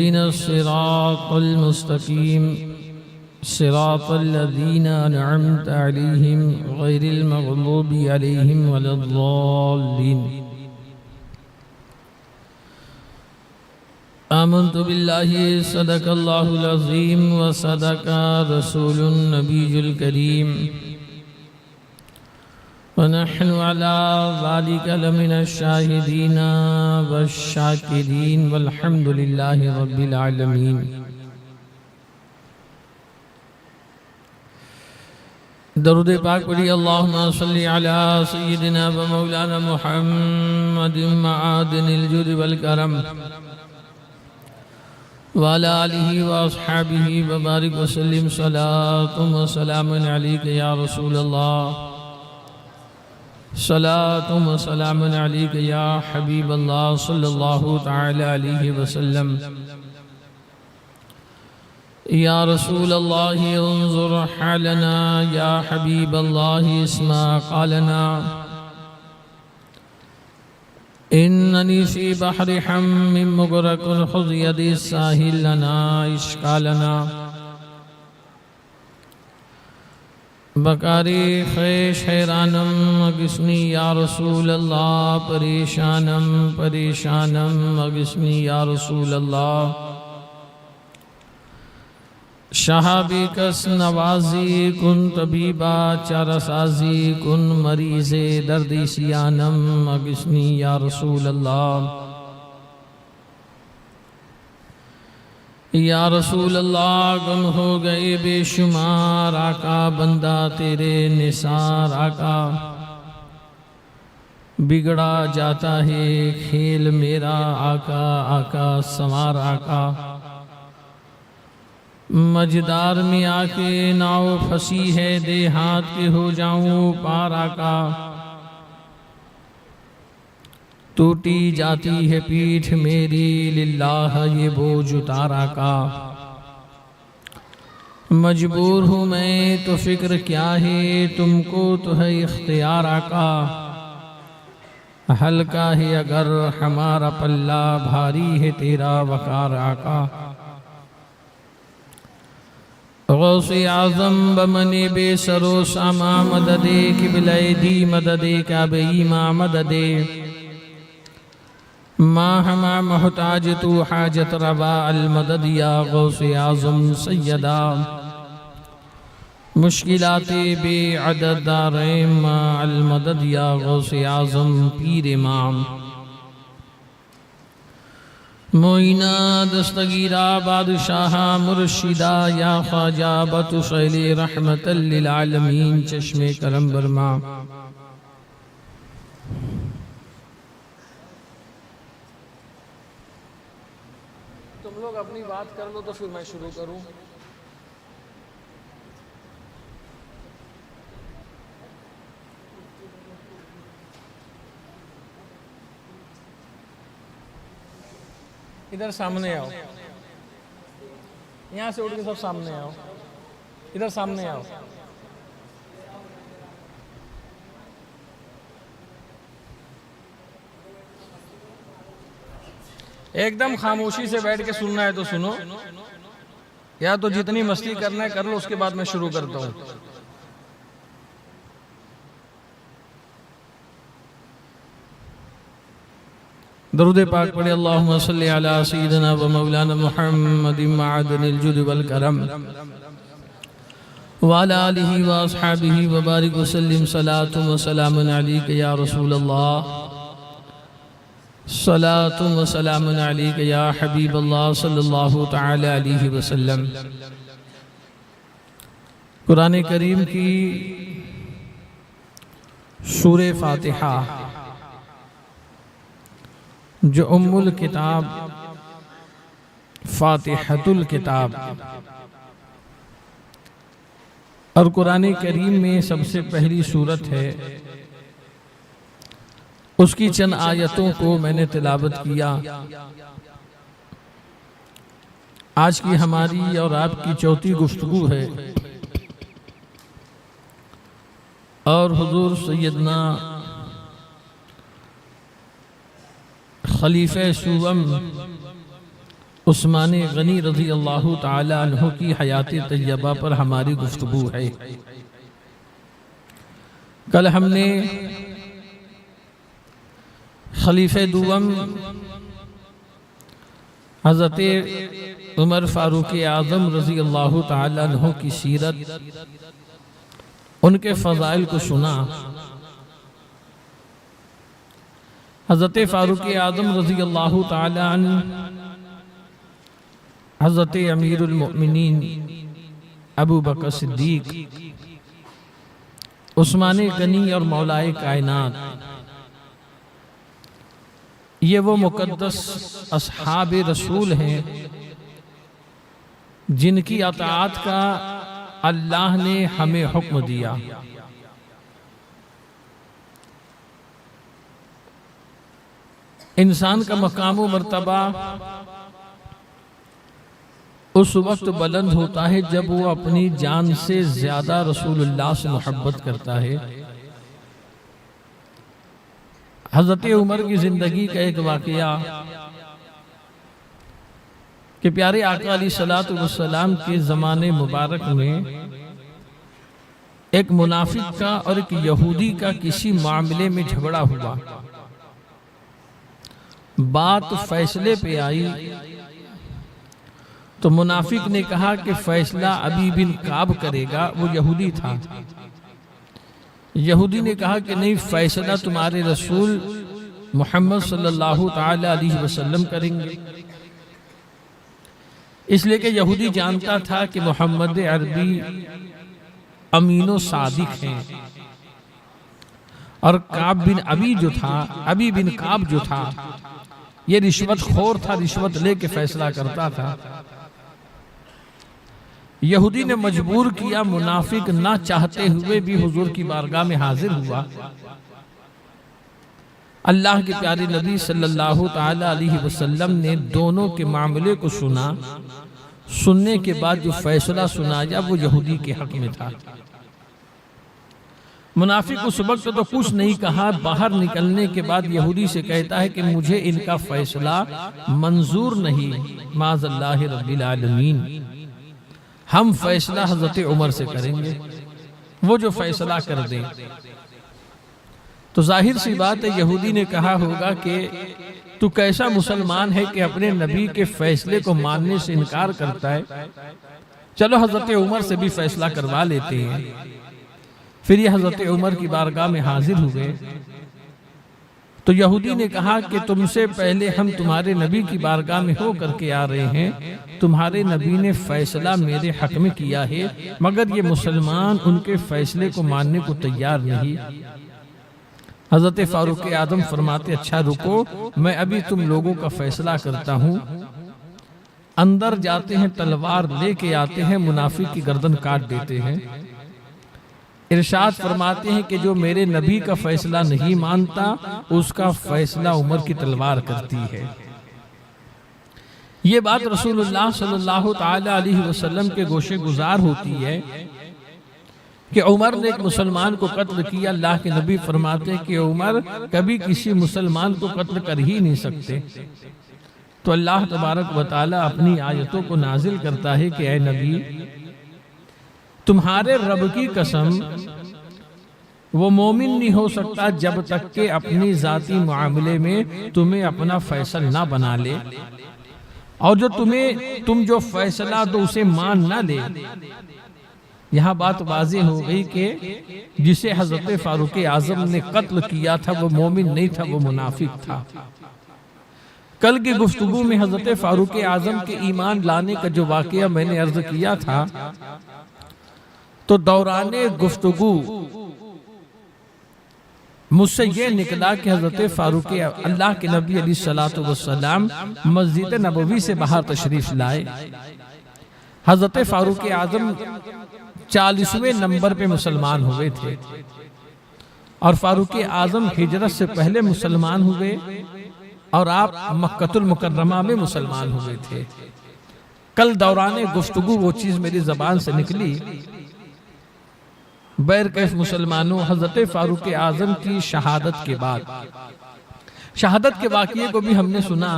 اهدنا الصراط المستقيم صراط الذين أنعمت عليهم غير المغضوب عليهم ولا الضالين آمنت بالله صدق الله العظيم وصدق رسول النبي الكريم ونحن على ذلك لمن الشاهدين والشاكرين والحمد لله رب العالمين. درود پاک پڑھی. اللہم صلی علی سیدنا و مولانا محمد معادن الجود والکرم وعلى آلہ واصحابہ وبارک وسلم. صلاة و سلام علیک یا رسول اللہ، صلاة و سلام علیک یا حبیب اللہ صلی اللہ تعالی علیہ وسلم. یا رسول اللہ انظر حالنا، یا حبیب اللہ اسمع قالنا. اننی فی بحر حم مغرق خذ یدی الساحل لنا اشکالنا. بکاری خیش حیرانم اگسنی یا رسول اللہ، پریشانم پریشانم اگسنی یا رسول اللہ. شہابی کس نوازی کن طبیبا چارہ سازی کن مریض دردی سیانم اگسنی یا رسول اللہ. یا رسول اللہ گم ہو گئے بے شمار آقا، بندہ تیرے نثار آقا. بگڑا جاتا ہے کھیل میرا آقا، آقا سنوار آقا. مجدار میں آ کے ناؤ پھنسی ہے، دے ہاتھ کے ہو جاؤں پار آقا. ٹوٹی جاتی ہے پیٹھ میری للہ یہ بوجھ اتار آقا. مجبور ہوں میں تو فکر کیا ہے، تم کو تو ہے اختیار آقا. ہلکا ہے اگر ہمارا پلہ، بھاری ہے تیرا وقار آقا. غوث اعظم بمن بے سر و ساما مدد قبلہ دی مدد کعبہ ما مدد. ما ہما محتاج تو حاجت روا المدد یا غوث اعظم سیدہ. مشکلات بے عدد داریں ما المدد یا غوث اعظم پیر امام. معینہ دستگیرہ بادشاہہ مرشدہ یا خواجہ بطفیل رحمت للعالمین چشم کرم برما. تم لوگ اپنی بات کر لو تو پھر میں شروع کروں. ادھر سامنے آؤ، یہاں سے اٹھ کے سب سامنے آؤ، ادھر سامنے آؤ. ایک دم خاموشی سے بیٹھ کے سننا ہے تو سنو، یا تو جتنی مستی کرنا ہے کر لو، اس کے بعد میں شروع کرتا ہوں. درود پاک پڑھے. اللہم صلی علی سیدنا و مولانا محمد معادن الجود والکرم وعلی آلہ واصحابہ وبارک وسلم. صلاة و سلام علیک یا رسول اللہ، صلاة و سلام علیک یا حبیب اللہ صلی اللہ تعالی علیہ وسلم. قرآن کریم کی سورہ فاتحہ جو ام الکتاب، فاتحۃ الکتاب، اور قرآن کریم میں سب سے پہلی سورت ہے، اس کی چند آیتوں کو میں نے تلاوت کیا. آج کی ہماری اور آپ کی چوتھی گفتگو ہے، اور حضور سیدنا خلیفہ سوم عثمان غنی رضی اللہ تعالی عنہ کی حیات طیبہ پر ہماری گفتگو ہے۔ کل ہم نے خلیفہ دوم حضرت عمر فاروق اعظم رضی اللہ تعالی عنہ کی سیرت، ان کے فضائل کو سنا۔ حضرت فاروق اعظم رضی اللہ تعالی عنہ حضرت امیر المؤمنین ابو بکر صدیق، عثمان غنی اور مولائے کائنات، یہ وہ مقدس اصحاب رسول ہیں جن کی اطاعت کا اللہ نے ہمیں حکم دیا۔ انسان کا مقام و مرتبہ اس وقت بلند ہوتا ہے جب وہ اپنی جان سے زیادہ رسول اللہ سے محبت کرتا ہے۔ حضرت عمر کی زندگی کا ایک واقعہ کہ پیارے آقا علیہ السلام کے زمانے مبارک میں ایک منافق کا اور ایک یہودی کا کسی معاملے میں جھگڑا ہوا۔ بات فیصلے پہ آئی تو منافق نے کہا کہ فیصلہ ابی بن کعب کرے گا، وہ یہودی تھا۔ یہودی نے کہا کہ نہیں، فیصلہ تمہارے رسول محمد صلی اللہ تعالی علیہ وسلم کریں گے۔ اس لیے کہ یہودی جانتا تھا کہ محمد عربی امین و صادق ہیں، اور کعب بن ابی بن کعب جو تھا یہ رشوت خور تھا، رشوت لے کے فیصلہ کرتا تھا۔ یہودی نے مجبور کیا، منافق نہ چاہتے ہوئے بھی حضور کی بارگاہ میں حاضر ہوا۔ اللہ کے پیارے نبی صلی اللہ تعالی علیہ وسلم نے دونوں کے معاملے کو سنا۔ سننے کے بعد جو فیصلہ سنایا وہ یہودی کے حق میں تھا۔ منافق اس وقت تو کچھ نہیں کہا، باہر نکلنے کے بعد یہودی سے کہتا ہے کہ مجھے ان کا فیصلہ منظور نہیں، معاذ اللہ رب العالمین، ہم فیصلہ حضرت عمر سے کریں گے، وہ جو فیصلہ کر دیں۔ تو ظاہر سی بات ہے، یہودی نے کہا ہوگا کہ تو کیسا مسلمان ہے کہ اپنے نبی کے فیصلے کو ماننے سے انکار کرتا ہے، چلو حضرت عمر سے بھی فیصلہ کروا لیتے ہیں۔ پھر یہ حضرت عمر کی بارگاہ میں حاضر ہوئے تو یہودی نے کہا کہ تم سے پہلے ہم تمہارے نبی کی بارگاہ میں ہو کر کے آ رہے ہیں، تمہارے نبی نے فیصلہ میرے حق میں کیا ہے، مگر یہ مسلمان ان کے فیصلے کو ماننے کو تیار نہیں۔ حضرت فاروق اعظم فرماتے اچھا رکو، میں ابھی تم لوگوں کا فیصلہ کرتا ہوں۔ اندر جاتے ہیں، تلوار لے کے آتے ہیں، منافق کی گردن کاٹ دیتے ہیں۔ ارشاد فرماتے ہیں کہ جو میرے نبی کا فیصلہ نہیں مانتا اس کا فیصلہ عمر کی تلوار کرتی ہے۔ یہ بات رسول اللہ صلی اللہ تعالی علیہ وسلم کے گوشے گزار ہوتی ہے کہ عمر نے ایک مسلمان کو قتل کیا۔ اللہ کے نبی فرماتے ہیں کہ عمر کبھی کسی مسلمان کو قتل کر ہی نہیں سکتے۔ تو اللہ تبارک و تعالی اپنی آیتوں کو نازل کرتا ہے کہ اے نبی، تمہارے رب کی قسم وہ مومن نہیں ہو سکتا جب تک کہ اپنی ذاتی معاملے میں تمہیں اپنا فیصل نہ بنا لے، اور جو تم جو فیصلہ دو اسے مان نہ لے۔ یہاں بات واضح ہو گئی کہ جسے حضرت فاروق اعظم نے قتل کیا تھا وہ مومن نہیں تھا، وہ منافق تھا۔ کل کی گفتگو میں حضرت فاروق اعظم کے ایمان لانے کا جو واقعہ میں نے عرض کیا تھا، تو دوران گفتگو مجھ سے یہ نکلا کہ حضرت فاروق اللہ کے نبی علیہ السلام مسجد نبوی سے باہر تشریف لائے۔ حضرت فاروق اعظم 40ویں نمبر پہ مسلمان ہوئے تھے، اور فاروق اعظم ہجرت سے پہلے مسلمان ہوئے، اور آپ مکہ المکرمہ میں مسلمان ہوئے تھے۔ کل دوران گفتگو وہ چیز میری زبان سے نکلی، بیرکیف مسلمانوں، حضرت فاروق اعظم کی شہادت کے بعد، شہادت کے واقعے کو بھی ہم نے سنا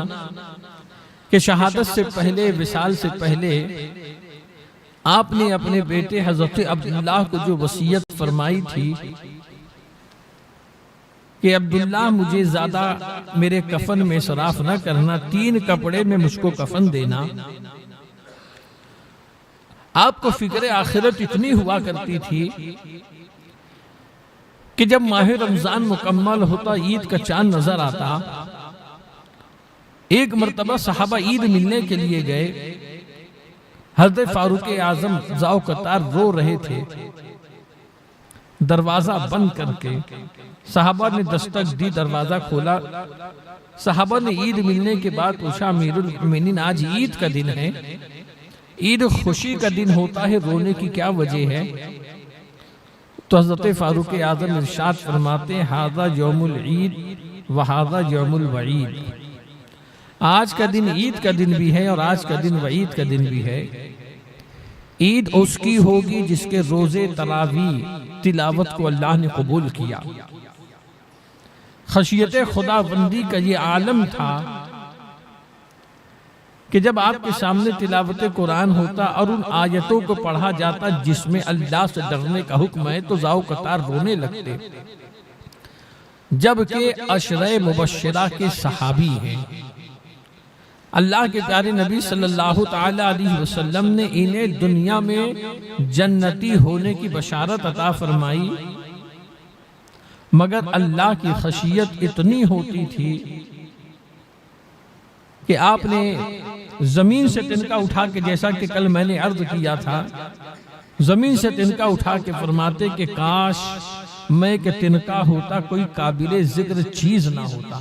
کہ شہادت سے پہلے، وصال سے پہلے آپ نے اپنے بیٹے حضرت عبداللہ کو جو وصیت فرمائی تھی کہ عبداللہ مجھے زیادہ میرے کفن میں اسراف نہ کرنا، 3 کپڑے میں مجھ کو کفن دینا۔ آپ کو فکر آخرت اتنی ہوا کرتی تھی کہ جب ماہ رمضان مکمل ہوتا، عید کا چاند نظر آتا، ایک مرتبہ صحابہ عید ملنے کے لیے گئے، حضرت فاروق اعظم زاؤ قطار رو رہے تھے، دروازہ بند کر کے صحابہ نے دستک دی، دروازہ کھولا، صحابہ نے عید ملنے کے بعد پوچھا امیر المومنین آج عید کا دن ہے، عید خوشی کا دن ہوتا ہے، رونے کی کیا وجہ ہے؟ تو حضرت فاروق اعظم ارشاد فرماتے ہیں ھذا یوم العید وھذا یوم الوعید، آج کا دن عید کا دن بھی ہے اور آج کا دن وعید کا دن بھی ہے۔ عید اس کی ہوگی جس کے روزے تراویح تلاوت کو اللہ نے قبول کیا۔ خشیت خدا بندی کا یہ عالم تھا کہ جب آپ کے سامنے تلاوت قرآن ہوتا اور ان آیتوں کو پڑھا جاتا جس میں اللہ سے ڈرنے کا حکم ہے تو زاؤ قطار رونے لگتے، جبکہ عشرہ مبشرہ کے صحابی ہیں۔ اللہ کے پیارے نبی صلی اللہ تعالی علیہ وسلم نے انہیں دنیا میں جنتی ہونے کی بشارت عطا فرمائی، مگر اللہ کی خشیت اتنی ہوتی تھی کہ آپ نے زمین سے تنکا اٹھا کے، جیسا کہ کل میں نے عرض کیا تھا، زمین سے تنکا اٹھا کے فرماتے کہ کاش میں کہ تنکا ہوتا، کوئی قابل ذکر چیز نہ ہوتا۔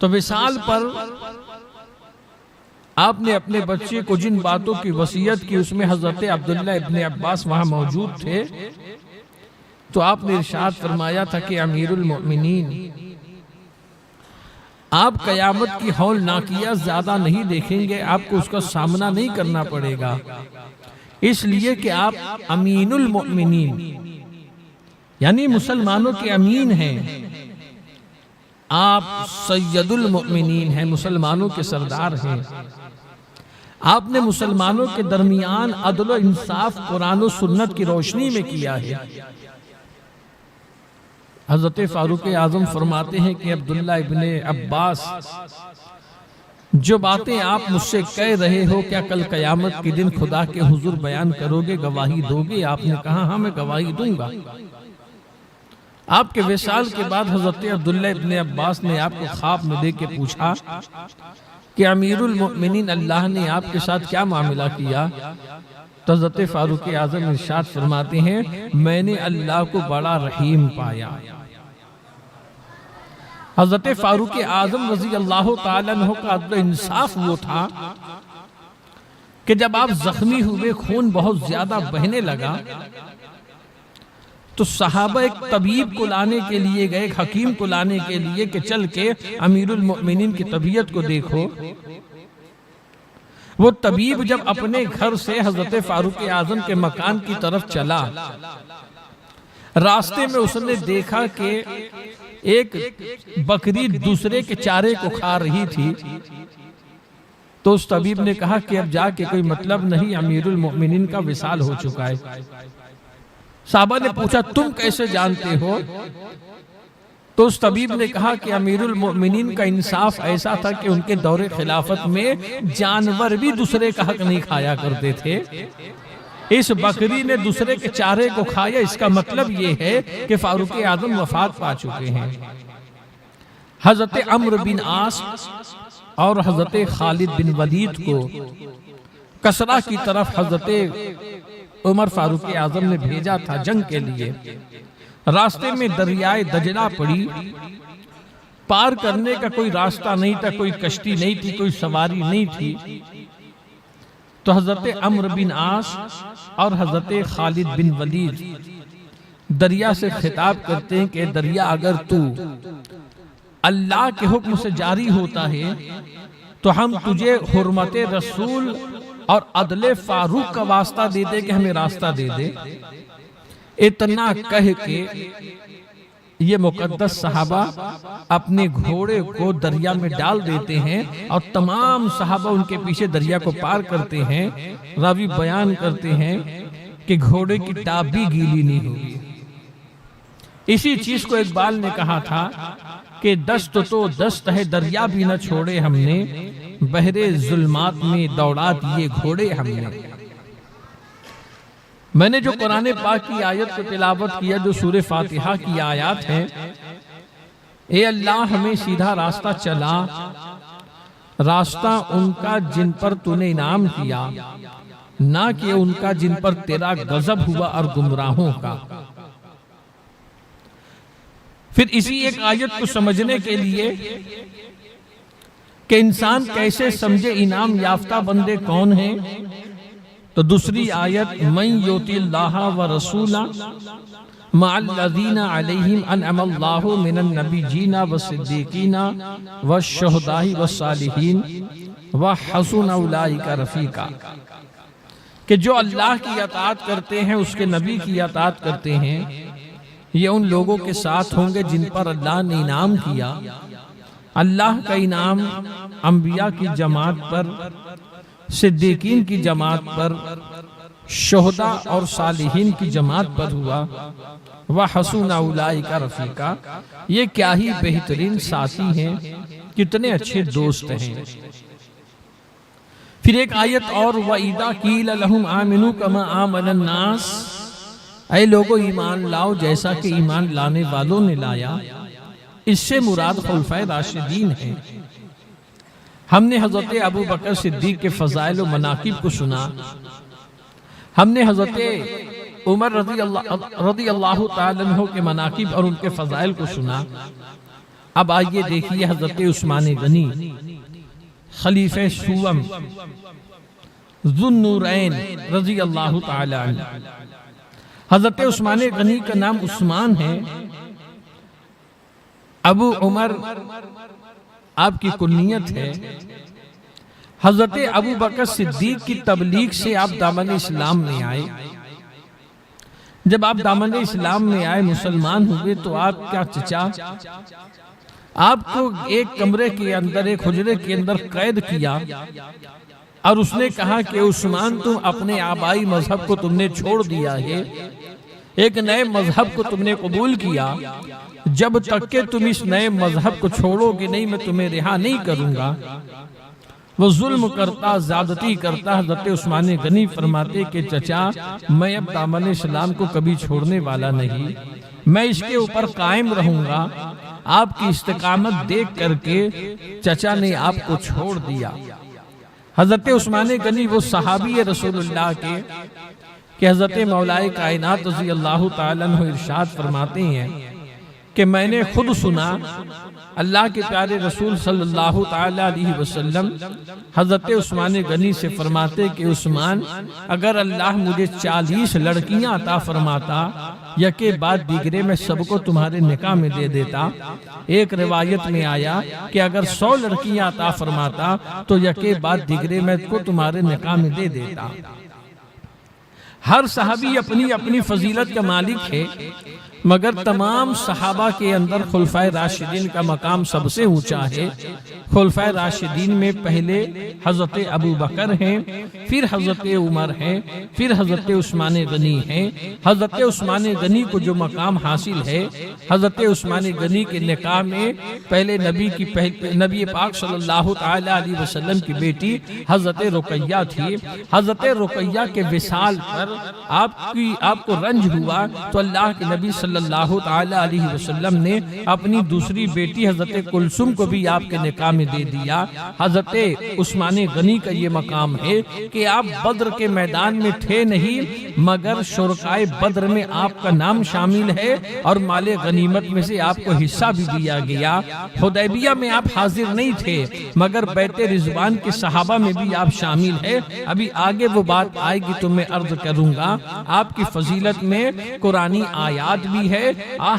تو وصال پر آپ نے اپنے بچے کو جن باتوں کی وصیت کی، اس میں حضرت عبداللہ ابن عباس وہاں موجود تھے، تو آپ نے ارشاد فرمایا تھا کہ امیر المؤمنین آپ قیامت کی ہول ناکیہ زیادہ نہیں دیکھیں گے، آپ کو اس کا سامنا نہیں کرنا پڑے گا، اس لیے کہ آپ امین المؤمنین یعنی مسلمانوں کے امین ہیں، آپ سید المؤمنین ہیں، مسلمانوں کے سردار ہیں۔ آپ نے مسلمانوں کے درمیان عدل و انصاف قرآن و سنت کی روشنی میں کیا ہے۔ حضرت فاروق اعظم فرماتے ہیں کہ عبداللہ ابن عباس جو باتیں آپ مجھ سے کہہ رہے ہو، کیا کل قیامت کے دن خدا کے حضور بیان کرو گے، گواہی دو گے؟ آپ نے کہا ہاں میں گواہی دوں گا۔ آپ کے وصال کے بعد حضرت عبداللہ ابن عباس نے آپ کو خواب میں دے کے پوچھا کہ امیر المؤمنین اللہ نے آپ کے ساتھ کیا معاملہ کیا؟ تو حضرت فاروق اعظم ارشاد فرماتے ہیں میں نے اللہ کو بڑا رحیم پایا۔ حضرت فاروق اعظم رضی اللہ تعالیٰ عنہ کا عدل و انصاف وہ تھا کہ جب آپ زخمی ہوئے، خون بہت زیادہ بہنے لگا، تو صحابہ ایک طبیب کو لانے کے لیے گئے، ایک حکیم کو لانے کے لیے کہ چل کے امیر المؤمنین کی طبیعت کو دیکھو۔ وہ طبیب جب اپنے گھر سے حضرت فاروق اعظم کے مکان کی طرف چلا، راستے میں اس نے دیکھا کہ ایک بکری دوسرے کے چارے کو کھا رہی تھی، تو اس طبیب نے کہا کہ اب جا کے کوئی مطلب نہیں، امیر المؤمنین کا وصال ہو چکا ہے۔ صحابہ نے پوچھا تم کیسے جانتے ہو؟ تو اس طبیب نے کہا کہ امیر المؤمنین کا انصاف ایسا تھا کہ ان کے دور خلافت میں جانور بھی دوسرے کا حق نہیں کھایا کرتے تھے، اس بکری نے دوسرے کے چارے کو کھایا، اس کا مطلب یہ ہے کہ فاروق اعظم وفات پا چکے ہیں۔ حضرت عمرو بن عاص اور حضرت خالد بن ولید کو کسرا کی طرف حضرت عمر فاروق اعظم نے بھیجا تھا جنگ کے لیے۔ راستے میں دریائے دجلہ پڑی، پار کرنے کا کوئی راستہ نہیں تھا، کوئی کشتی نہیں تھی، کوئی سواری نہیں تھی، تو حضرت عمرو بن عاص اور حضرت خالد بن ولید دریا سے خطاب کرتے ہیں کہ دریا اگر تو اللہ کے حکم سے جاری ہوتا ہے تو ہم تجھے حرمت رسول اور عدل فاروق کا واسطہ دے دے کہ ہمیں راستہ دے دے۔ اتنا کہہ کے یہ مقدس صحابہ اپنے گھوڑے کو دریا میں ڈال دیتے ہیں اور تمام صحابہ ان کے پیچھے دریا کو پار کرتے ہیں۔ راوی بیان کرتے ہیں کہ گھوڑے کی ٹاپ بھی گیلی نہیں ہوگی۔ اسی چیز کو اقبال نے کہا تھا کہ دست تو دست ہے دریا بھی نہ چھوڑے ہم نے، بحر ظلمات میں دوڑا دیے گھوڑے ہم نے۔ میں نے جو قرآن پاک کی آیت کو تلاوت کیا جو سورہ فاتحہ کی آیات ہے، اے اللہ ہمیں سیدھا راستہ چلا، راستہ ان کا جن پر تو نے انعام کیا، نہ کہ ان کا جن پر تیرا غضب ہوا اور گمراہوں کا۔ پھر اسی ایک آیت کو سمجھنے کے لیے کہ انسان کیسے سمجھے انعام یافتہ بندے کون ہیں، تو دوسری آیت من یؤتی اللہ ورسولہ مع الذین علیہم انعم اللہ من النبیین والصدیقین والشہداء والصالحین وحسن اولئک رفیقا، کہ جو اللہ کی اطاعت کرتے ہیں، اس کے نبی کی اطاعت کرتے ہیں، یہ ان لوگوں کے ساتھ ہوں گے جن پر اللہ نے انعام کیا۔ اللہ کا انعام انبیاء کی جماعت پر، صدیقین کی جماعت پر، شہداء اور صالحین کی جماعت پر ہوا۔ وَحَسُنَ أُولَئِكَ رَفِيقًا، یہ کیا ہی بہترین ساتھی ہیں، کتنے اچھے دوست ہیں۔ پھر ایک آیت اور وَإِذَا قِيلَ لَهُمْ آمِنُوا كَمَا آمَنَ النَّاسُ، اے لوگو ایمان لاؤ جیسا کہ ایمان لانے والوں نے لایا۔ اس سے مراد خلفائے راشدین ہیں۔ ہم نے حضرت ابو بکر صدیق کے فضائل و مناقب کو سنا، ہم نے حضرت عمر رضی اللہ تعالیٰ عنہ کے مناقب اور ان کے فضائل کو سنا۔ اب آئیے دیکھیے حضرت عثمان غنی خلیفہ سوم ذو النورین رضی اللہ تعالیٰ عنہ۔ حضرت عثمان غنی کا نام عثمان ہے، ابو عمر آپ کی کنیت ہے۔ حضرت ابو بکر صدیق کی تبلیغ سے آپ دامن اسلام میں آئے۔ جب آپ دامن اسلام میں آئے، مسلمان ہوئے، تو آپ کا چچا آپ کو ایک کمرے کے اندر، ایک حجرے کے اندر قید کیا اور اس نے کہا کہ عثمان تم اپنے آبائی مذہب کو تم نے چھوڑ دیا ہے، ایک نئے مذہب کو تم نے قبول کیا، جب تک کہ تم اس نئے مذہب کو چھوڑو گے نہیں میں تمہیں رہا نہیں کروں گا۔ وہ ظلم کرتا، زیادتی کرتا۔ حضرت عثمان غنی فرماتے کہ چچا میں اب دامن اسلام کو کبھی چھوڑنے والا نہیں، میں اس کے اوپر قائم رہوں گا۔ آپ کی استقامت دیکھ کر کے چچا نے آپ کو چھوڑ دیا۔ حضرت عثمان غنی وہ صحابی رسول اللہ کے کہ حضرت مولا کائنات رضی اللہ تعالیٰ عنہ ارشاد فرماتے ہیں کہ میں نے خود سنا اللہ کے پیارے رسول صلی اللہ تعالیٰ علیہ وسلم حضرت عثمان غنی سے فرماتے کہ عثمان اگر اللہ مجھے 40 لڑکیاں عطا فرماتا، یکے بعد دیگرے میں سب کو تمہارے نکاح میں دے دیتا۔ ایک روایت میں آیا کہ اگر 100 لڑکیاں عطا فرماتا تو یکے بعد دیگرے میں کو تمہارے نکاح میں دے دیتا۔ ہر صحابی اپنی اپنی فضیلت کا مالک ہے، مگر تمام صحابہ کے اندر خلفائے راشدین کا مقام سب سے اونچا ہے۔ خلفائے راشدین میں پہلے حضرت ابو بکر ہیں، پھر حضرت عمر ہیں، پھر حضرت عثمان غنی ہیں۔ حضرت عثمان غنی کو جو مقام حاصل ہے، حضرت عثمان غنی کے نکاح میں پہلے نبی پاک صلی اللہ تعالیٰ علیہ وسلم کی بیٹی حضرت رقیہ تھی۔ حضرت رقیہ کے وصال پر آپ کو رنج ہوا تو اللہ کے نبی صلی اللہ تعالیٰ علیہ وسلم نے اپنی دوسری بیٹی حضرت کلثوم کو بھی آپ کے نکاح میں دے دیا۔ حضرت عثمان غنی کا یہ مقام ہے کہ آپ بدر کے میدان میں تھے نہیں، مگر شرکائے بدر میں آپ کا نام شامل ہے اور مال غنیمت میں سے آپ کو حصہ بھی دیا گیا۔ حدیبیہ میں آپ حاضر نہیں تھے، مگر بیت رضوان کے صحابہ میں بھی آپ شامل ہے۔ ابھی آگے وہ بات آئے گی تو میں عرض کروں کروں گا۔ آپ کی فضیلت میں قرآنی آیات بھی ہے،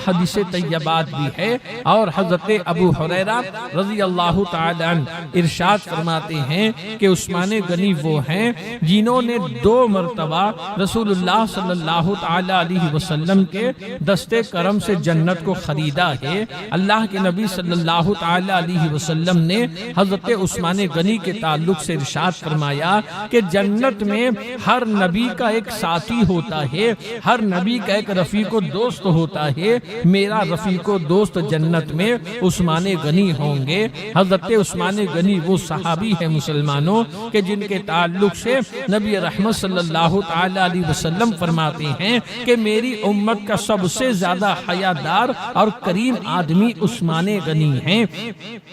حدیث طیبات بھی ہے، اور حضرت ابو ہریرہ رضی اللہ تعالی عنہ ارشاد فرماتے ہیں کہ عثمان غنی وہ ہیں جنہوں نے 2 مرتبہ رسول اللہ صلی اللہ تعالی علیہ وسلم کے دستے کرم سے جنت کو خریدا ہے۔ اللہ کے نبی صلی اللہ تعالی علیہ وسلم نے حضرت عثمان غنی کے تعلق سے ارشاد فرمایا کہ جنت میں ہر نبی کا ایک ساتھی ہوتا ہے، ہر نبی کا ایک رفیق و دوست ہوتا ہے، میرا رفیق و دوست جنت میں عثمان غنی ہوں گے۔ حضرت عثمان غنی وہ صحابی ہیں مسلمانوں کہ جن کے تعلق سے نبی رحمت صلی اللہ تعالی علیہ وسلم فرماتے ہیں کہ میری امت کا سب سے زیادہ حیادار اور کریم آدمی عثمان غنی ہیں۔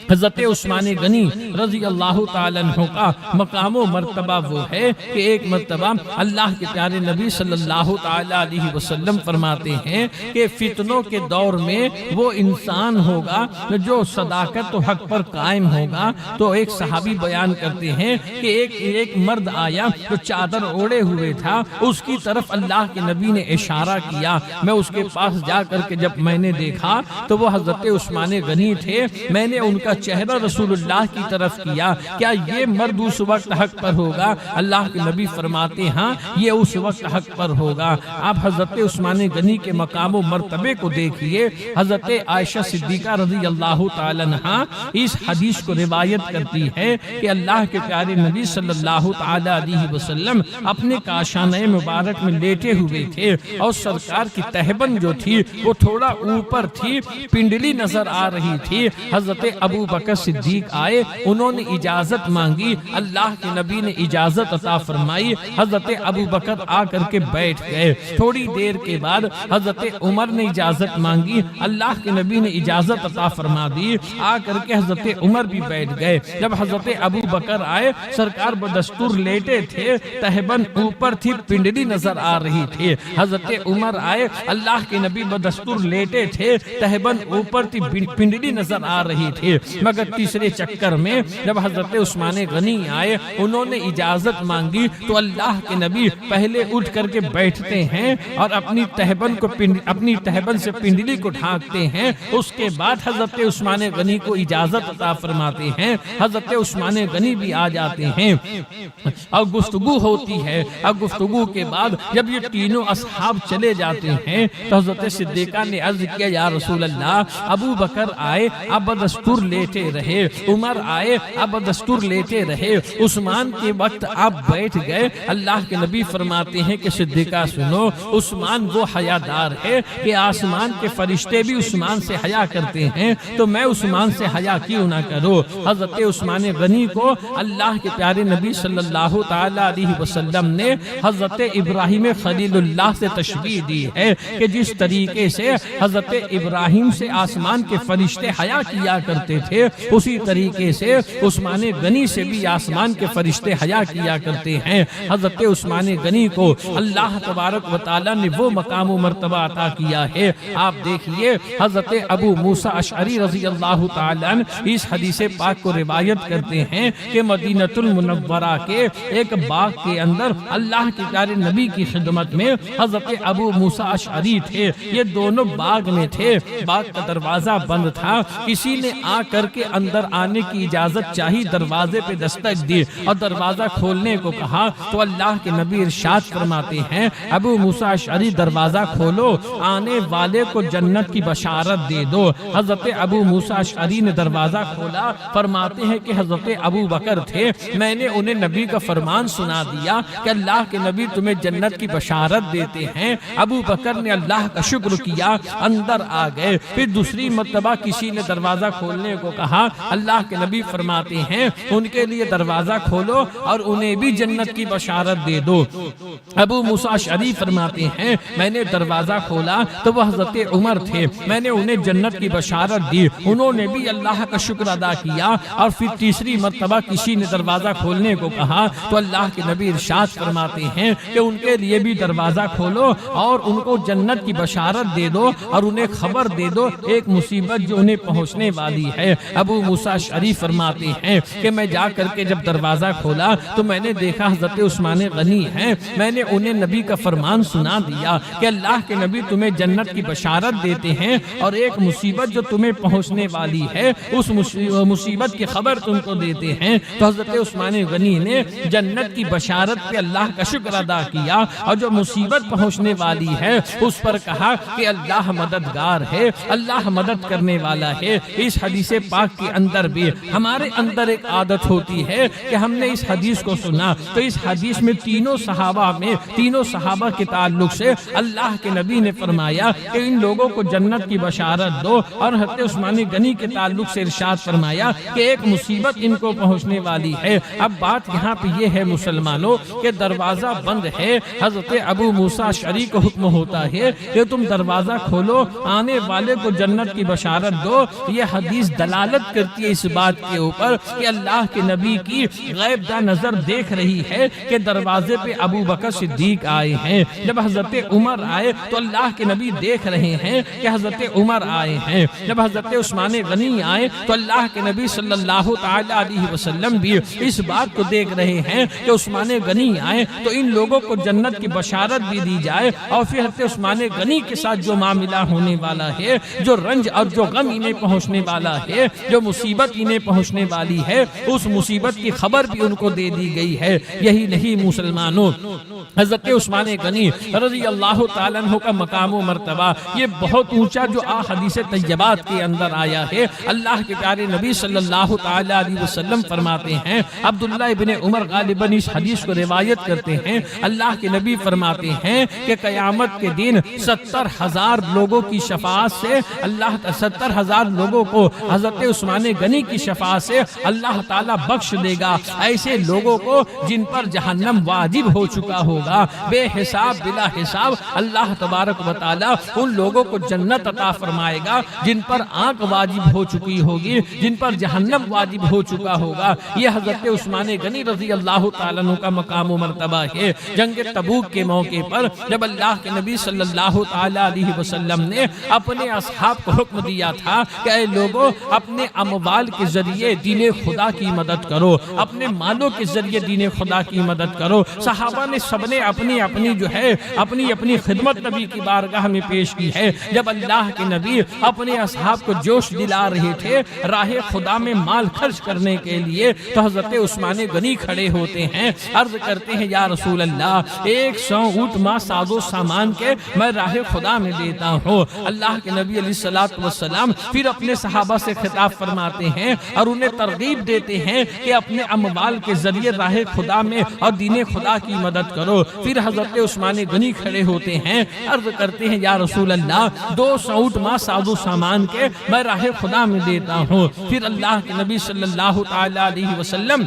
حضرت عثمان غنی رضی اللہ تعالی عنہ کا مقام و مرتبہ وہ ہے کہ ایک مرتبہ اللہ کے پیارے نبی صلی اللہ تعالی علیہ وسلم فرماتے ہیں کہ فتنوں کے دور میں وہ انسان ہوگا جو صداقت و حق پر قائم ہوگا۔ تو ایک صحابی بیان کرتے ہیں کہ ایک مرد آیا جو چادر اوڑے ہوئے تھا، اس کی طرف اللہ کے نبی نے اشارہ کیا۔ میں اس کے پاس جا کر کے جب میں نے دیکھا تو وہ حضرت عثمان غنی تھے۔ میں نے ان کا چہرہ رسول اللہ کی طرف کیا، کیا یہ مرد اس وقت حق پر ہوگا؟ اللہ کے نبی فرماتے ہاں یہ اس وقت حق پر ہوگا۔ آپ حضرت عثمان غنی کے مقام و مرتبے کو دیکھیے۔ حضرت عائشہ صدیقہ رضی اللہ تعالی عنہا اس حدیث کو روایت کرتی ہے کہ اللہ کے پیارے نبی صلی اللہ تعالی علیہ وسلم اپنے کاشانہ مبارک میں لیٹے ہوئے تھے اور سرکار کی تہبند جو تھی وہ تھوڑا اوپر تھی، پنڈلی نظر آ رہی تھی۔ حضرت ابو بکر صدیق آئے، انہوں نے اجازت مانگی، اللہ کے نبی نے اجازت عطا فرمائی۔ حضرت ابو بکر آ کر کے بیٹھ گئے۔ تھوڑی دیر کے بعد حضرت عمر نے اجازت مانگی، اللہ کے نبی نے اجازت عطا فرما دی، آ کر کے حضرت عمر بھی بیٹھ گئے۔ جب حضرت ابو بکر آئے، سرکار بدستور لیٹے تھے، تہبند اوپر تھی، پنڈلی نظر آ رہی تھی۔ حضرت عمر آئے، اللہ کے نبی بدستور لیٹے تھے، تہبند اوپر تھی، پنڈلی نظر آ رہی تھی۔ مگر تیسرے چکر میں جب حضرت عثمان غنی آئے، انہوں نے اجازت مانگی تو اللہ کے نبی پہلے اٹھ کر کے بیٹھتے ہیں اور اپنی تہبند سے پنڈلی کو ڈھانکتے ہیں۔ اس کے بعد حضرت عثمان غنی کو اجازت عطا فرماتے ہیں، حضرت عثمان غنی بھی آ جاتے ہیں اور گفتگو ہوتی ہے۔ اور گفتگو کے بعد جب یہ تینوں اصحاب چلے جاتے ہیں تو حضرت صدیقہ نے عرض کیا، یا رسول اللہ، ابو بکر آئے، آپ بدستور لیٹے رہے، عمر آئے، آپ بدستور لیٹے رہے، عثمان کے وقت آپ بیٹھ گئے۔ اللہ کے نبی فرماتے ہیں کہ صدیقہ سنو، عثمان وہ حیادار ہے کہ آسمان کے فرشتے بھی عثمان سے حیا کرتے ہیں، تو میں عثمان سے حیا کیوں نہ کروں؟ حضرت عثمان غنی کو اللہ کے پیارے نبی صلی اللہ تعالی علیہ وسلم نے حضرت ابراہیم خلیل اللہ سے تشبیہ دی ہے کہ جس طریقے سے حضرت ابراہیم سے آسمان کے فرشتے حیا کیا کرتے تھے، اسی طریقے سے عثمان غنی سے بھی آسمان کے فرشتے حیا کیا کرتے ہیں۔ حضرت عثمان غنی کو اللہ تبارک و تعالی نے وہ مقام و مرتبہ عطا کیا ہے۔ آپ دیکھیے حضرت ابو موسیٰ اشعری رضی اللہ تعالی عنہ اس حدیث پاک کو روایت کرتے ہیں کہ مدینہ المنورہ کے ایک باغ کے اندر اللہ کے پیارے نبی کی خدمت میں حضرت ابو موسیٰ اشعری تھے۔ یہ دونوں باغ میں تھے، باغ کا دروازہ بند تھا، کسی نے آ کر کے اندر آنے کی اجازت چاہی، دروازے پہ دستک دی اور دروازہ کھولنے کو کہا تو اللہ کے نبی ارشاد فرماتے ہیں، ابو موسیٰ اشعری دروازہ کھولو، آنے والے کو جنت کی بشارت دے دو۔ حضرت ابو موسیٰ اشعری نے دروازہ کھولا، فرماتے ہیں کہ حضرت ابو بکر تھے، میں نے انہیں نبی کا فرمان سنا دیا کہ اللہ کے نبی تمہیں جنت کی بشارت دیتے ہیں۔ ابو بکر نے اللہ کا شکر کیا، اندر آ گئے۔ پھر دوسری مرتبہ کسی نے دروازہ کھولنے کو کہا، اللہ کے نبی فرماتے ہیں ان کے لیے دروازہ کھولو اور انہیں بھی جنت کی بشارت دے دو۔ ابو موسیٰ اشعری فرماتے ہیں میں نے دروازہ کھولا تو وہ حضرت عمر تھے، میں نے انہیں جنت کی بشارت دی، انہوں نے بھی اللہ کا شکر ادا کیا۔ اور پھر تیسری مرتبہ کسی نے دروازہ کھولنے کو کہا تو اللہ کے نبی ارشاد فرماتے ہیں کہ ان کے لیے بھی دروازہ کھولو اور ان کو جنت کی بشارت دے دو اور انہیں خبر دے دو ایک مصیبت جو انہیں پہنچنے والی ہے۔ ابو موسیٰ اشعری فرماتے ہیں کہ میں جا کر کے جب دروازہ کھولا تو میں نے دیکھا حضرت عثمان غنی ہیں، میں میں نے انہیں نبی کا فرمان سنا دیا کہ اللہ کے نبی تمہیں جنت کی بشارت دیتے ہیں اور ایک مصیبت جو تمہیں پہنچنے والی ہے اس مصیبت کی خبر تم کو دیتے ہیں، تو حضرت عثمان غنی نے جنت کی بشارت پہ اللہ کا شکر ادا کیا اور جو مصیبت پہنچنے والی ہے اس پر کہا کہ اللہ مددگار ہے، اللہ مدد کرنے والا ہے۔ اس حدیث پاک کے اندر بھی ہمارے اندر ایک عادت ہوتی ہے کہ ہم نے اس حدیث کو سنا تو اس حدیث میں تینوں صحابہ کے تعلق سے اللہ کے نبی نے فرمایا کہ ان لوگوں کو جنت کی بشارت دو، اور حضرت عثمان غنی کے تعلق سے ارشاد فرمایا کہ ایک مصیبت ان کو پہنچنے والی ہے۔ اب بات یہاں پہ یہ ہے مسلمانوں کہ دروازہ بند ہے، حضرت ابو موسیٰ اشعری کو حکم ہوتا ہے کہ تم دروازہ کھولو، آنے والے کو جنت کی بشارت دو۔ یہ حدیث دلالت کرتی ہے اس بات کے اوپر کہ اللہ کے نبی کی غیب دہ نظر دیکھ رہی ہے کہ دروازے پہ ابو بکر صدیق آئے ہیں، جب حضرت عمر آئے تو اللہ کے نبی دیکھ رہے ہیں کہ حضرت عمر آئے ہیں، جب حضرت عثمان غنی آئے تو اللہ کے نبی صلی اللہ تعالی علیہ وسلم بھی اس بات کو دیکھ رہے ہیں کہ عثمان غنی آئے تو ان لوگوں کو جنت کی بشارت بھی دی جائے، اور پھر حضرت عثمان غنی کے ساتھ جو معاملہ ہونے والا ہے، جو رنج اور جو غم انہیں پہنچنے والا ہے، جو مصیبت انہیں پہنچنے والی ہے، اس مصیبت کی خبر بھی ان کو دے دی گئی ہے۔ یہی نہیں مسلمانوں، حضرت عثمان غنی رضی اللہ تعالیٰ عنہ کا مقام و مرتبہ یہ بہت اونچا جو حدیث طیبات کے اندر آیا ہے۔ اللہ کے پیارے نبی صلی اللہ تعالیٰ علیہ وسلم فرماتے ہیں، عبداللہ ابن عمر غالباً اس حدیث کو روایت کرتے ہیں، اللہ کے نبی فرماتے ہیں کہ قیامت کے دن 70,000 لوگوں کی شفاعت سے 70,000 لوگوں کو حضرت عثمان غنی کی شفاعت سے اللہ تعالیٰ بخش دے گا، ایسے لوگوں کو جن پر جہنم واجب ہو چکا ہوگا، بے حساب بلا حساب اللہ تبارک و تعالیٰ ان لوگوں کو جنت عطا فرمائے گا جن پر آنکھ واجب ہو چکی ہوگی، جن پر جہنم واجب ہو چکا ہوگا۔ یہ حضرت عثمان غنی رضی اللہ تعالیٰ عنہ کا مقام و مرتبہ ہے۔ جنگ تبوک کے موقع پر جب اللہ کے نبی صلی اللہ تعالیٰ علیہ وسلم نے اپنے اصحاب کو حکم دیا تھا کہ اے لوگوں اپنے اموال کے ذریعے دین خدا کی مدد کرو، اپنے مالوں کے ذریعے دین خدا کی مدد کرو، صحابہ نے سب نے اپنی اپنی خدمت نبی کی بارگاہ میں پیش کی ہے۔ جب اللہ کے نبی اپنے اصحاب کو جوش دلا رہے تھے راہ خدا میں مال خرچ کرنے کے لیے تو حضرت عثمان غنی کھڑے ہوتے ہیں، عرض کرتے ہیں یا رسول اللہ 100 اونٹ ماں ساز و سامان کے میں راہ خدا میں دیتا ہوں۔ اللہ کے نبی علیہ الصلوۃ والسلام پھر اپنے صحابہ سے خطاب فرماتے ہیں اور انہیں ترغیب دیتے ہیں کہ اپنے اموال کے ذریعے راہ خدا میں اور دین خدا کی مدد کرو۔ پھر حضرت عثمان غنی کھڑے ہوتے ہیں، عرض کرتے ہیں یا رسول اللہ 200 اونٹ ماں ساز و سامان کے میں راہ خدا میں دیتا ہوں۔ پھر اللہ کے نبی صلی اللہ تعالی علیہ وسلم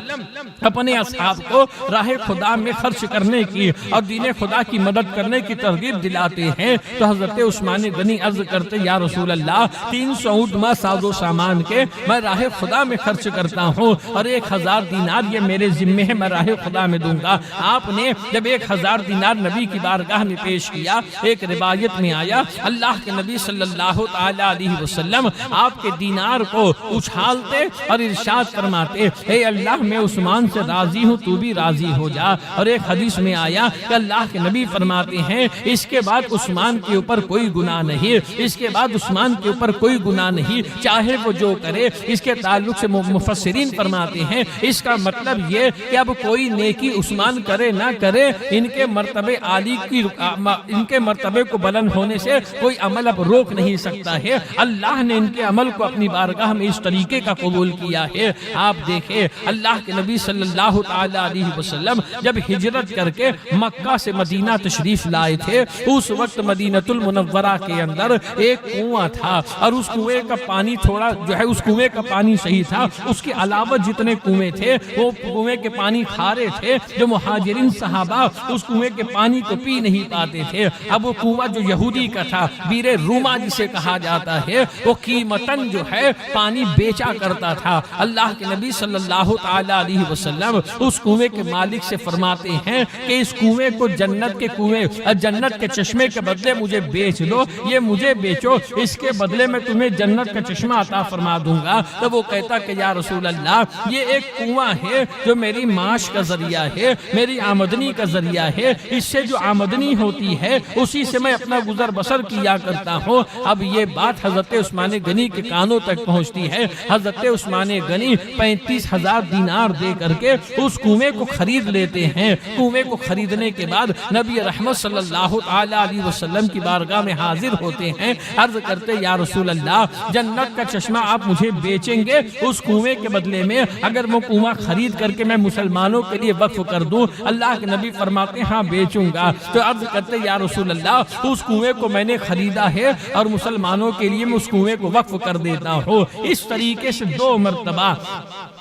اپنے اصحاب کو راہ خدا میں خرچ کرنے کی اور دین خدا کی مدد کرنے کی ترغیب دلاتے ہیں تو حضرت عثمان غنی عرض کرتے یا رسول اللہ 300 اونٹ ماں ساز و سامان کے میں راہ خدا میں خرچ کرتا ہوں اور 1000 دینار یہ میرے ذمے ہے، میں راہ خدا میں دوں گا۔ آپ نے جب 1000 دینار نبی کی بارگاہ میں پیش کیا، ایک روایت میں آیا اللہ کے نبی صلی اللہ تعالی علیہ وسلم آپ کے دینار کو اچھالتے اور ارشاد فرماتے اے اللہ میں عثمان سے راضی ہوں، تو بھی راضی ہو جا۔ اور ایک حدیث میں آیا کہ اللہ کے نبی فرماتے ہیں اس کے بعد عثمان کے اوپر کوئی گناہ نہیں، اس کے بعد عثمان کے اوپر کوئی گناہ نہیں، چاہے وہ جو کرے۔ اس کے تعلق سے مفسرین فرماتے ہیں اس کا مطلب یہ کہ اب کوئی نیکی عثمان کرے نہ کرے، ان کے مرتبے عالی کی ان کے مرتبے کو بلند ہونے سے کوئی عمل اب روک نہیں سکتا ہے۔ اللہ نے ان کے عمل کو اپنی بارگاہ میں اس طریقے کا قبول کیا ہے۔ آپ دیکھیں اللہ کے نبی صلی اللہ تعالی علیہ وسلم جب ہجرت کر کے مکہ سے مدینہ تشریف لائے تھے، اس وقت مدینۃ المنورہ کے اندر ایک کنواں تھا اور اس کنویں کا پانی تھوڑا جو ہے اس کنویں کا پانی صحیح تھا، اس کے علاوہ جتنے کنویں تھے وہ کنویں کے پانی کھارے تھے، جو مہاجرین صحابہ اس کنویں کے پانی کو پی نہیں پاتے تھے۔ اب وہ کنواں جو یہودی کا تھا، بیر روما جسے کہا جاتا ہے، وہ قیمتاً جو ہے پانی بیچا کرتا تھا۔ اللہ کے نبی صلی اللہ تعالی علیہ وسلم اس کنویں کے مالک سے فرماتے ہیں کہ اس کنویں کو جنت کے چشمے کے بدلے مجھے بیچ دو، یہ مجھے بیچو، اس کے بدلے میں تمہیں جنت کا چشمہ عطا فرما دوں گا۔ تو وہ کہتا کہ یا رسول اللہ یہ ایک کنواں ہے جو میری معاش کا ذریعہ ہے، میری آمدنی کا ذریعہ ہے، اس سے جو آمدنی ہوتی ہے اسی سے میں اپنا گزر بسر کیا کرتا ہوں۔ اب یہ بات حضرت عثمان غنی کے کانوں تک پہنچتی ہے۔ حضرت عثمان غنی 35,000 دینار دے کر کے اس کنویں کو خرید لیتے ہیں۔ کنویں کو خریدنے کے بعد نبی رحمت صلی اللہ علیہ وسلم کی بارگاہ میں حاضر ہوتے ہیں، عرض کرتے یا رسول اللہ جنت کا چشمہ آپ مجھے بیچیں گے اس کنویں کے بدلے میں؟ اگر وہ کنواں خرید کر کے میں مسلمانوں کے لیے وقف کر دوں؟ اللہ کے نبی فرماتے ہاں بیچوں گا۔ تو عرض کرتے یا رسول اللہ اس کنویں کو میں نے خریدا ہے اور مسلمانوں کے لیے میں اس کنویں کو وقف کر دیتا ہوں۔ اس طریقے سے 2 مرتبہ